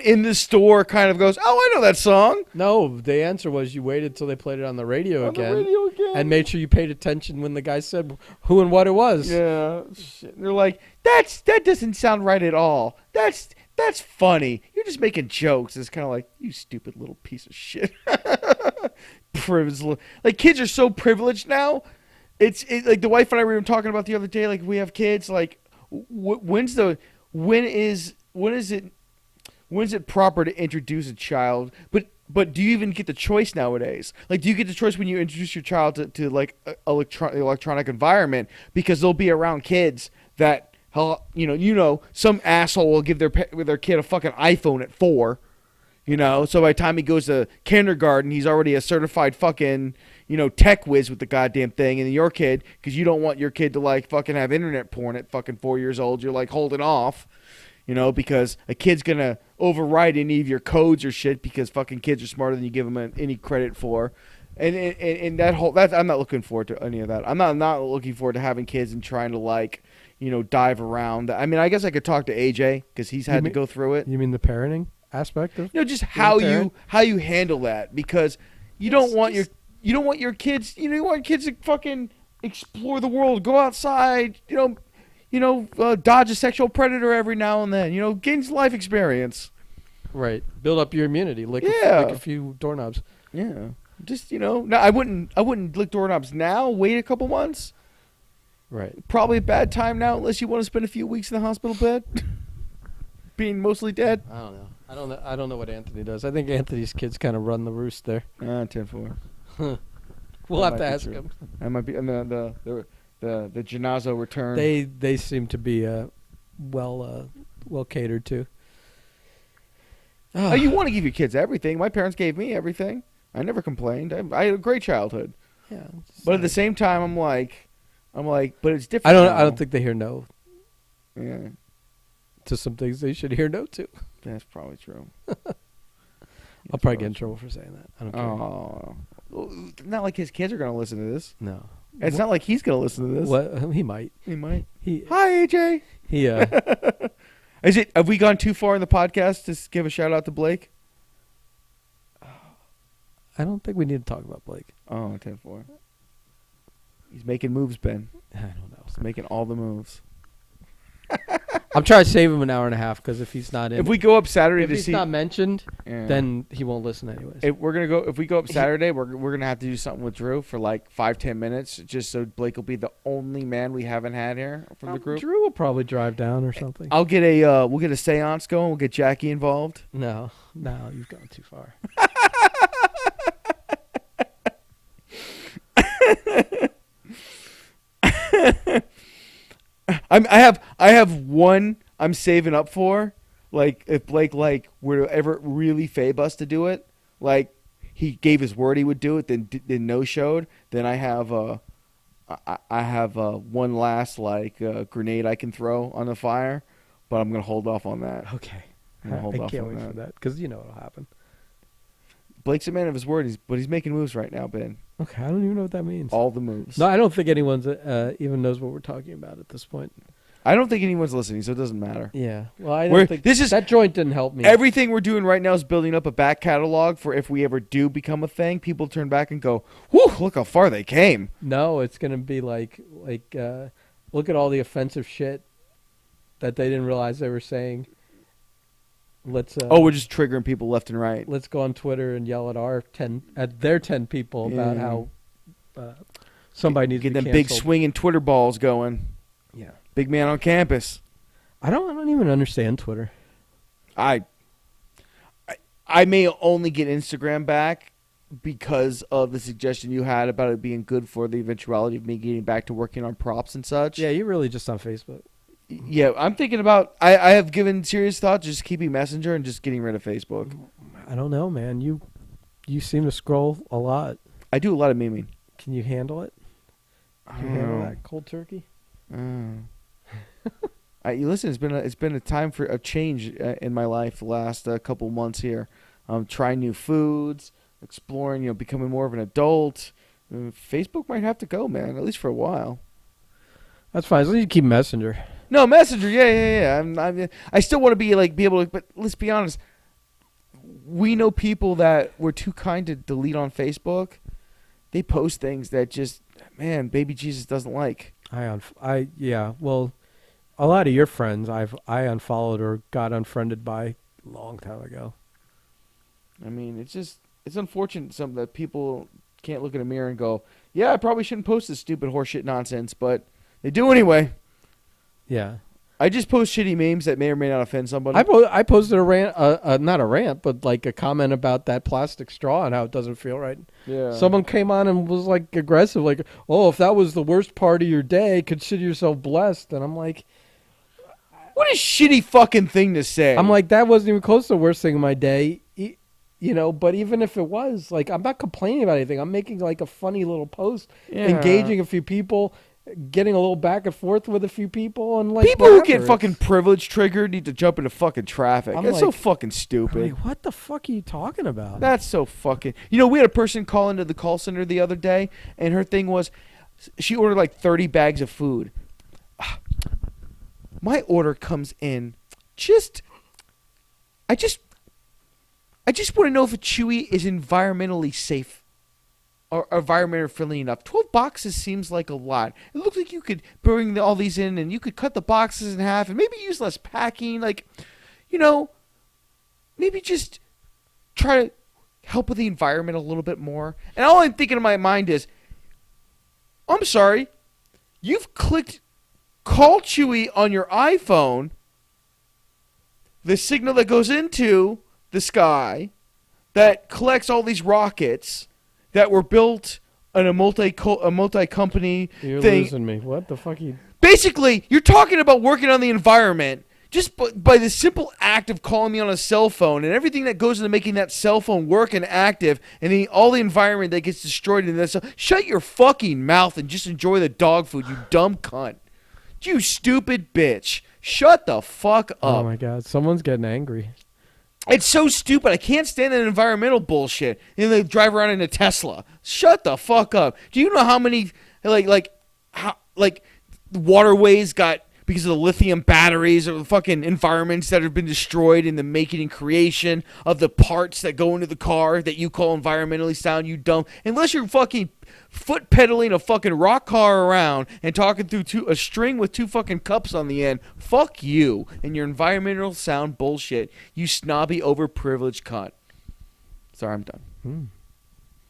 in the store kind of goes, oh, I know that song. No, the answer was you waited till they played it on the radio again. And made sure you paid attention when the guy said who and what it was. Yeah. Shit. And they're like, that doesn't sound right at all. That's funny. You're just making jokes. It's kind of you stupid little piece of shit. Privileged. Kids are so privileged now. It's the wife and I were even talking about the other day. We have kids. When is it proper to introduce a child? But do you even get the choice nowadays? Do you get the choice when you introduce your child to electronic environment? Because they'll be around kids that some asshole will give their kid a fucking iPhone at 4. So by the time he goes to kindergarten, he's already a certified fucking tech whiz with the goddamn thing. And then your kid, because you don't want your kid to fucking have internet porn at fucking 4 years old, you're holding off, because a kid's gonna override any of your codes or shit, because fucking kids are smarter than you give them any credit for. And that's I'm not looking forward to any of that. I'm not looking forward to having kids and trying to dive around. I mean, I guess I could talk to AJ because he's had to go through it. You mean the parenting aspect of just how you handle that, because you don't want your kids, you want kids to fucking explore the world, go outside, dodge a sexual predator every now and then, gain life experience. Right. Build up your immunity, lick a few doorknobs. Yeah. Just, no, I wouldn't lick doorknobs now. Wait a couple months. Right. Probably a bad time now, unless you want to spend a few weeks in the hospital bed, being mostly dead. I don't know. I don't know what Anthony does. I think Anthony's kids kind of run the roost there. 10-4. We'll have to ask him. That might be, and the Janazo return. They seem to be well catered to. Oh, you want to give your kids everything. My parents gave me everything. I never complained. I had a great childhood. Yeah. But at the same time, I'm like, but it's different. I don't think they hear no. Yeah. To some things they should hear no to. That's probably true. I'll probably get in trouble for saying that. I don't care. Oh. Not like his kids are going to listen to this. No. It's not like he's going to listen to this. What? He might. He might. Hi, AJ. Have we gone too far in the podcast to give a shout out to Blake? I don't think we need to talk about Blake. Oh, 10-4. He's making moves, Ben. I don't know. He's making all the moves. I'm trying to save him an hour and a half, because if he's not in, if we go up Saturday if to he's see, not mentioned, then he won't listen anyways. If we go up Saturday, we're gonna have to do something with Drew for 5-10 minutes, just so Blake will be the only man we haven't had here from the group. Drew will probably drive down or something. We'll get a seance going. We'll get Jackie involved. No, you've gone too far. I have one I'm saving up for. Like if Blake were to ever really fave us to do it, like he gave his word he would do it, then no showed. Then I have one last grenade I can throw on the fire, but I'm gonna hold off on that. Okay. I'm gonna hold I off can't on wait for that because you know what'll happen. Blake's a man of his word, but he's making moves right now, Ben. Okay, I don't even know what that means. All the moves. No, I don't think anyone's even knows what we're talking about at this point. I don't think anyone's listening, so it doesn't matter. Yeah. Well, I don't think that joint didn't help me. Everything we're doing right now is building up a back catalog for if we ever do become a thing. People turn back and go, "Whew, look how far they came." No, it's gonna be like look at all the offensive shit that they didn't realize they were saying. Let's. We're just triggering people left and right. Let's go on Twitter and yell at their 10 people about how somebody needs to get be them big canceled. swinging Twitter balls going. Yeah. Big man on campus. I don't even understand Twitter. I may only get Instagram back because of the suggestion you had about it being good for the eventuality of me getting back to working on props and such. Yeah, you're really just on Facebook. Yeah, I'm thinking about. I have given serious thought to just keeping Messenger and just getting rid of Facebook. I don't know, man. You seem to scroll a lot. I do a lot of memeing. Can you handle it? Can you handle that cold turkey? You listen. It's been a time for a change in my life the last couple months here. Trying new foods, exploring. Becoming more of an adult. Facebook might have to go, man. At least for a while. That's fine. As long as you keep Messenger. No, Messenger. Yeah. I still want to be able to. But let's be honest. We know people that were too kind to delete on Facebook. They post things that just, man, baby Jesus doesn't like. Well, a lot of your friends I unfollowed or got unfriended by a long time ago. I mean, it's unfortunate that people can't look in a mirror and go, yeah, I probably shouldn't post this stupid horseshit nonsense, but they do anyway. Yeah. I just post shitty memes that may or may not offend somebody. I posted a rant, not a rant, but like a comment about that plastic straw and how it doesn't feel right. Yeah. Someone came on and was like aggressive, like, "Oh, if that was the worst part of your day, consider yourself blessed." And I'm like, what a shitty fucking thing to say. I'm like, that wasn't even close to the worst thing of my day, But even if it was, like, I'm not complaining about anything. I'm making like a funny little post, engaging a few people. Getting a little back and forth with a few people and like people who get fucking privilege triggered need to jump into fucking traffic. That's so fucking stupid. Like, what the fuck are you talking about? That's so fucking. We had a person call into the call center the other day, and her thing was, she ordered like 30 bags of food. My order comes in, I just want to know if a Chewy is environmentally safe. Or environmentally friendly enough. 12 boxes seems like a lot. It looks like you could bring all these in and you could cut the boxes in half and maybe use less packing. Maybe just try to help with the environment a little bit more. And all I'm thinking in my mind is, I'm sorry, you've clicked Call Chewy on your iPhone, the signal that goes into the sky that collects all these rockets that were built on a multi-company thing. You're losing me. What the fuck? Basically, you're talking about working on the environment just by the simple act of calling me on a cell phone and everything that goes into making that cell phone work and active and all the environment that gets destroyed in this. Shut your fucking mouth and just enjoy the dog food, you dumb cunt. You stupid bitch. Shut the fuck up. Oh my God. Someone's getting angry. It's so stupid. I can't stand that environmental bullshit. And they drive around in a Tesla. Shut the fuck up. Do you know how many waterways got because of the lithium batteries or the fucking environments that have been destroyed in the making and creation of the parts that go into the car that you call environmentally sound, you dumb. Unless you're fucking foot pedaling a fucking rock car around and talking through a string with two fucking cups on the end, fuck you and your environmental sound bullshit, you snobby overprivileged cunt. Sorry, I'm done.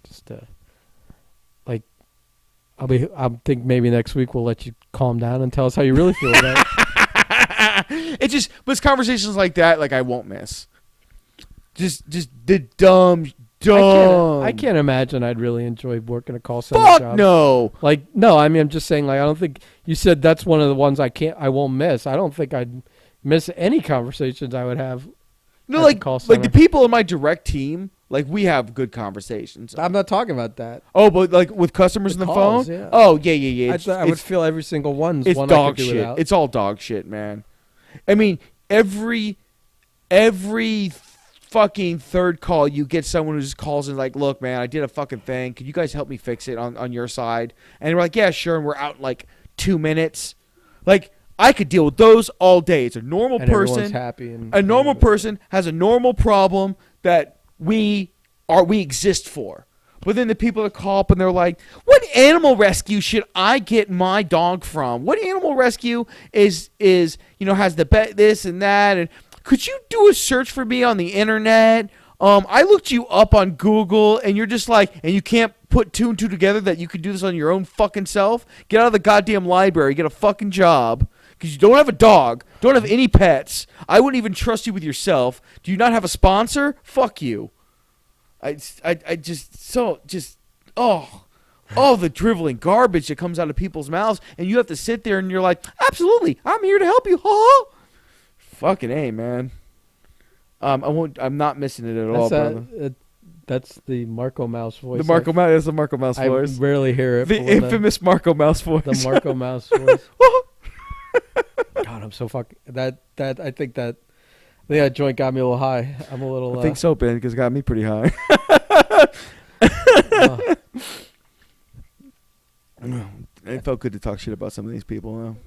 Just I think maybe next week we'll let you calm down and tell us how you really feel about it. But it's conversations like that, like I won't miss. Just the dumb, done. I can't imagine I'd really enjoy working a call center Fuck job. no. Like, no, I mean, I'm just saying, like, I don't think you said that's one of the ones I won't miss. I don't think I'd miss any conversations I would have. No, at like the call center. the people in my direct team, like we have good conversations. I'm not talking about that. Oh, but like with customers The on the calls, phone. yeah. Oh yeah. I would feel every single one's It's one I dog could do shit. without. It's all dog shit, man. I mean, every fucking third call you get someone who just calls and like, look, man, I did a fucking thing. Could you guys help me fix it on your side? And we're like, yeah, sure. And we're out in like 2 minutes. Like, I could deal with those all day. It's a normal and everyone's person. happy and A normal person has a normal problem that we exist for. But then the people that call up and they're like, what animal rescue should I get my dog from? What animal rescue is has the this and that? And could you do a search for me on the internet? I looked you up on Google, and you're just like, and you can't put two and two together that you could do this on your own fucking self? Get out of the goddamn library. Get a fucking job. Because you don't have a dog. Don't have any pets. I wouldn't even trust you with yourself. Do you not have a sponsor? Fuck you. The driveling garbage that comes out of people's mouths, and you have to sit there and you're like, absolutely, I'm here to help you. Ha! Fucking A, man. I'm not missing it at all, brother. That's the Marco Mouse voice. The Marco Mouse is the Marco Mouse voice. I rarely hear it. The infamous Marco Mouse voice. The Marco Mouse voice. God, I'm so fucking I think that joint got me a little high. I'm a little. I think so, Ben, because it got me pretty high. It felt good to talk shit about some of these people.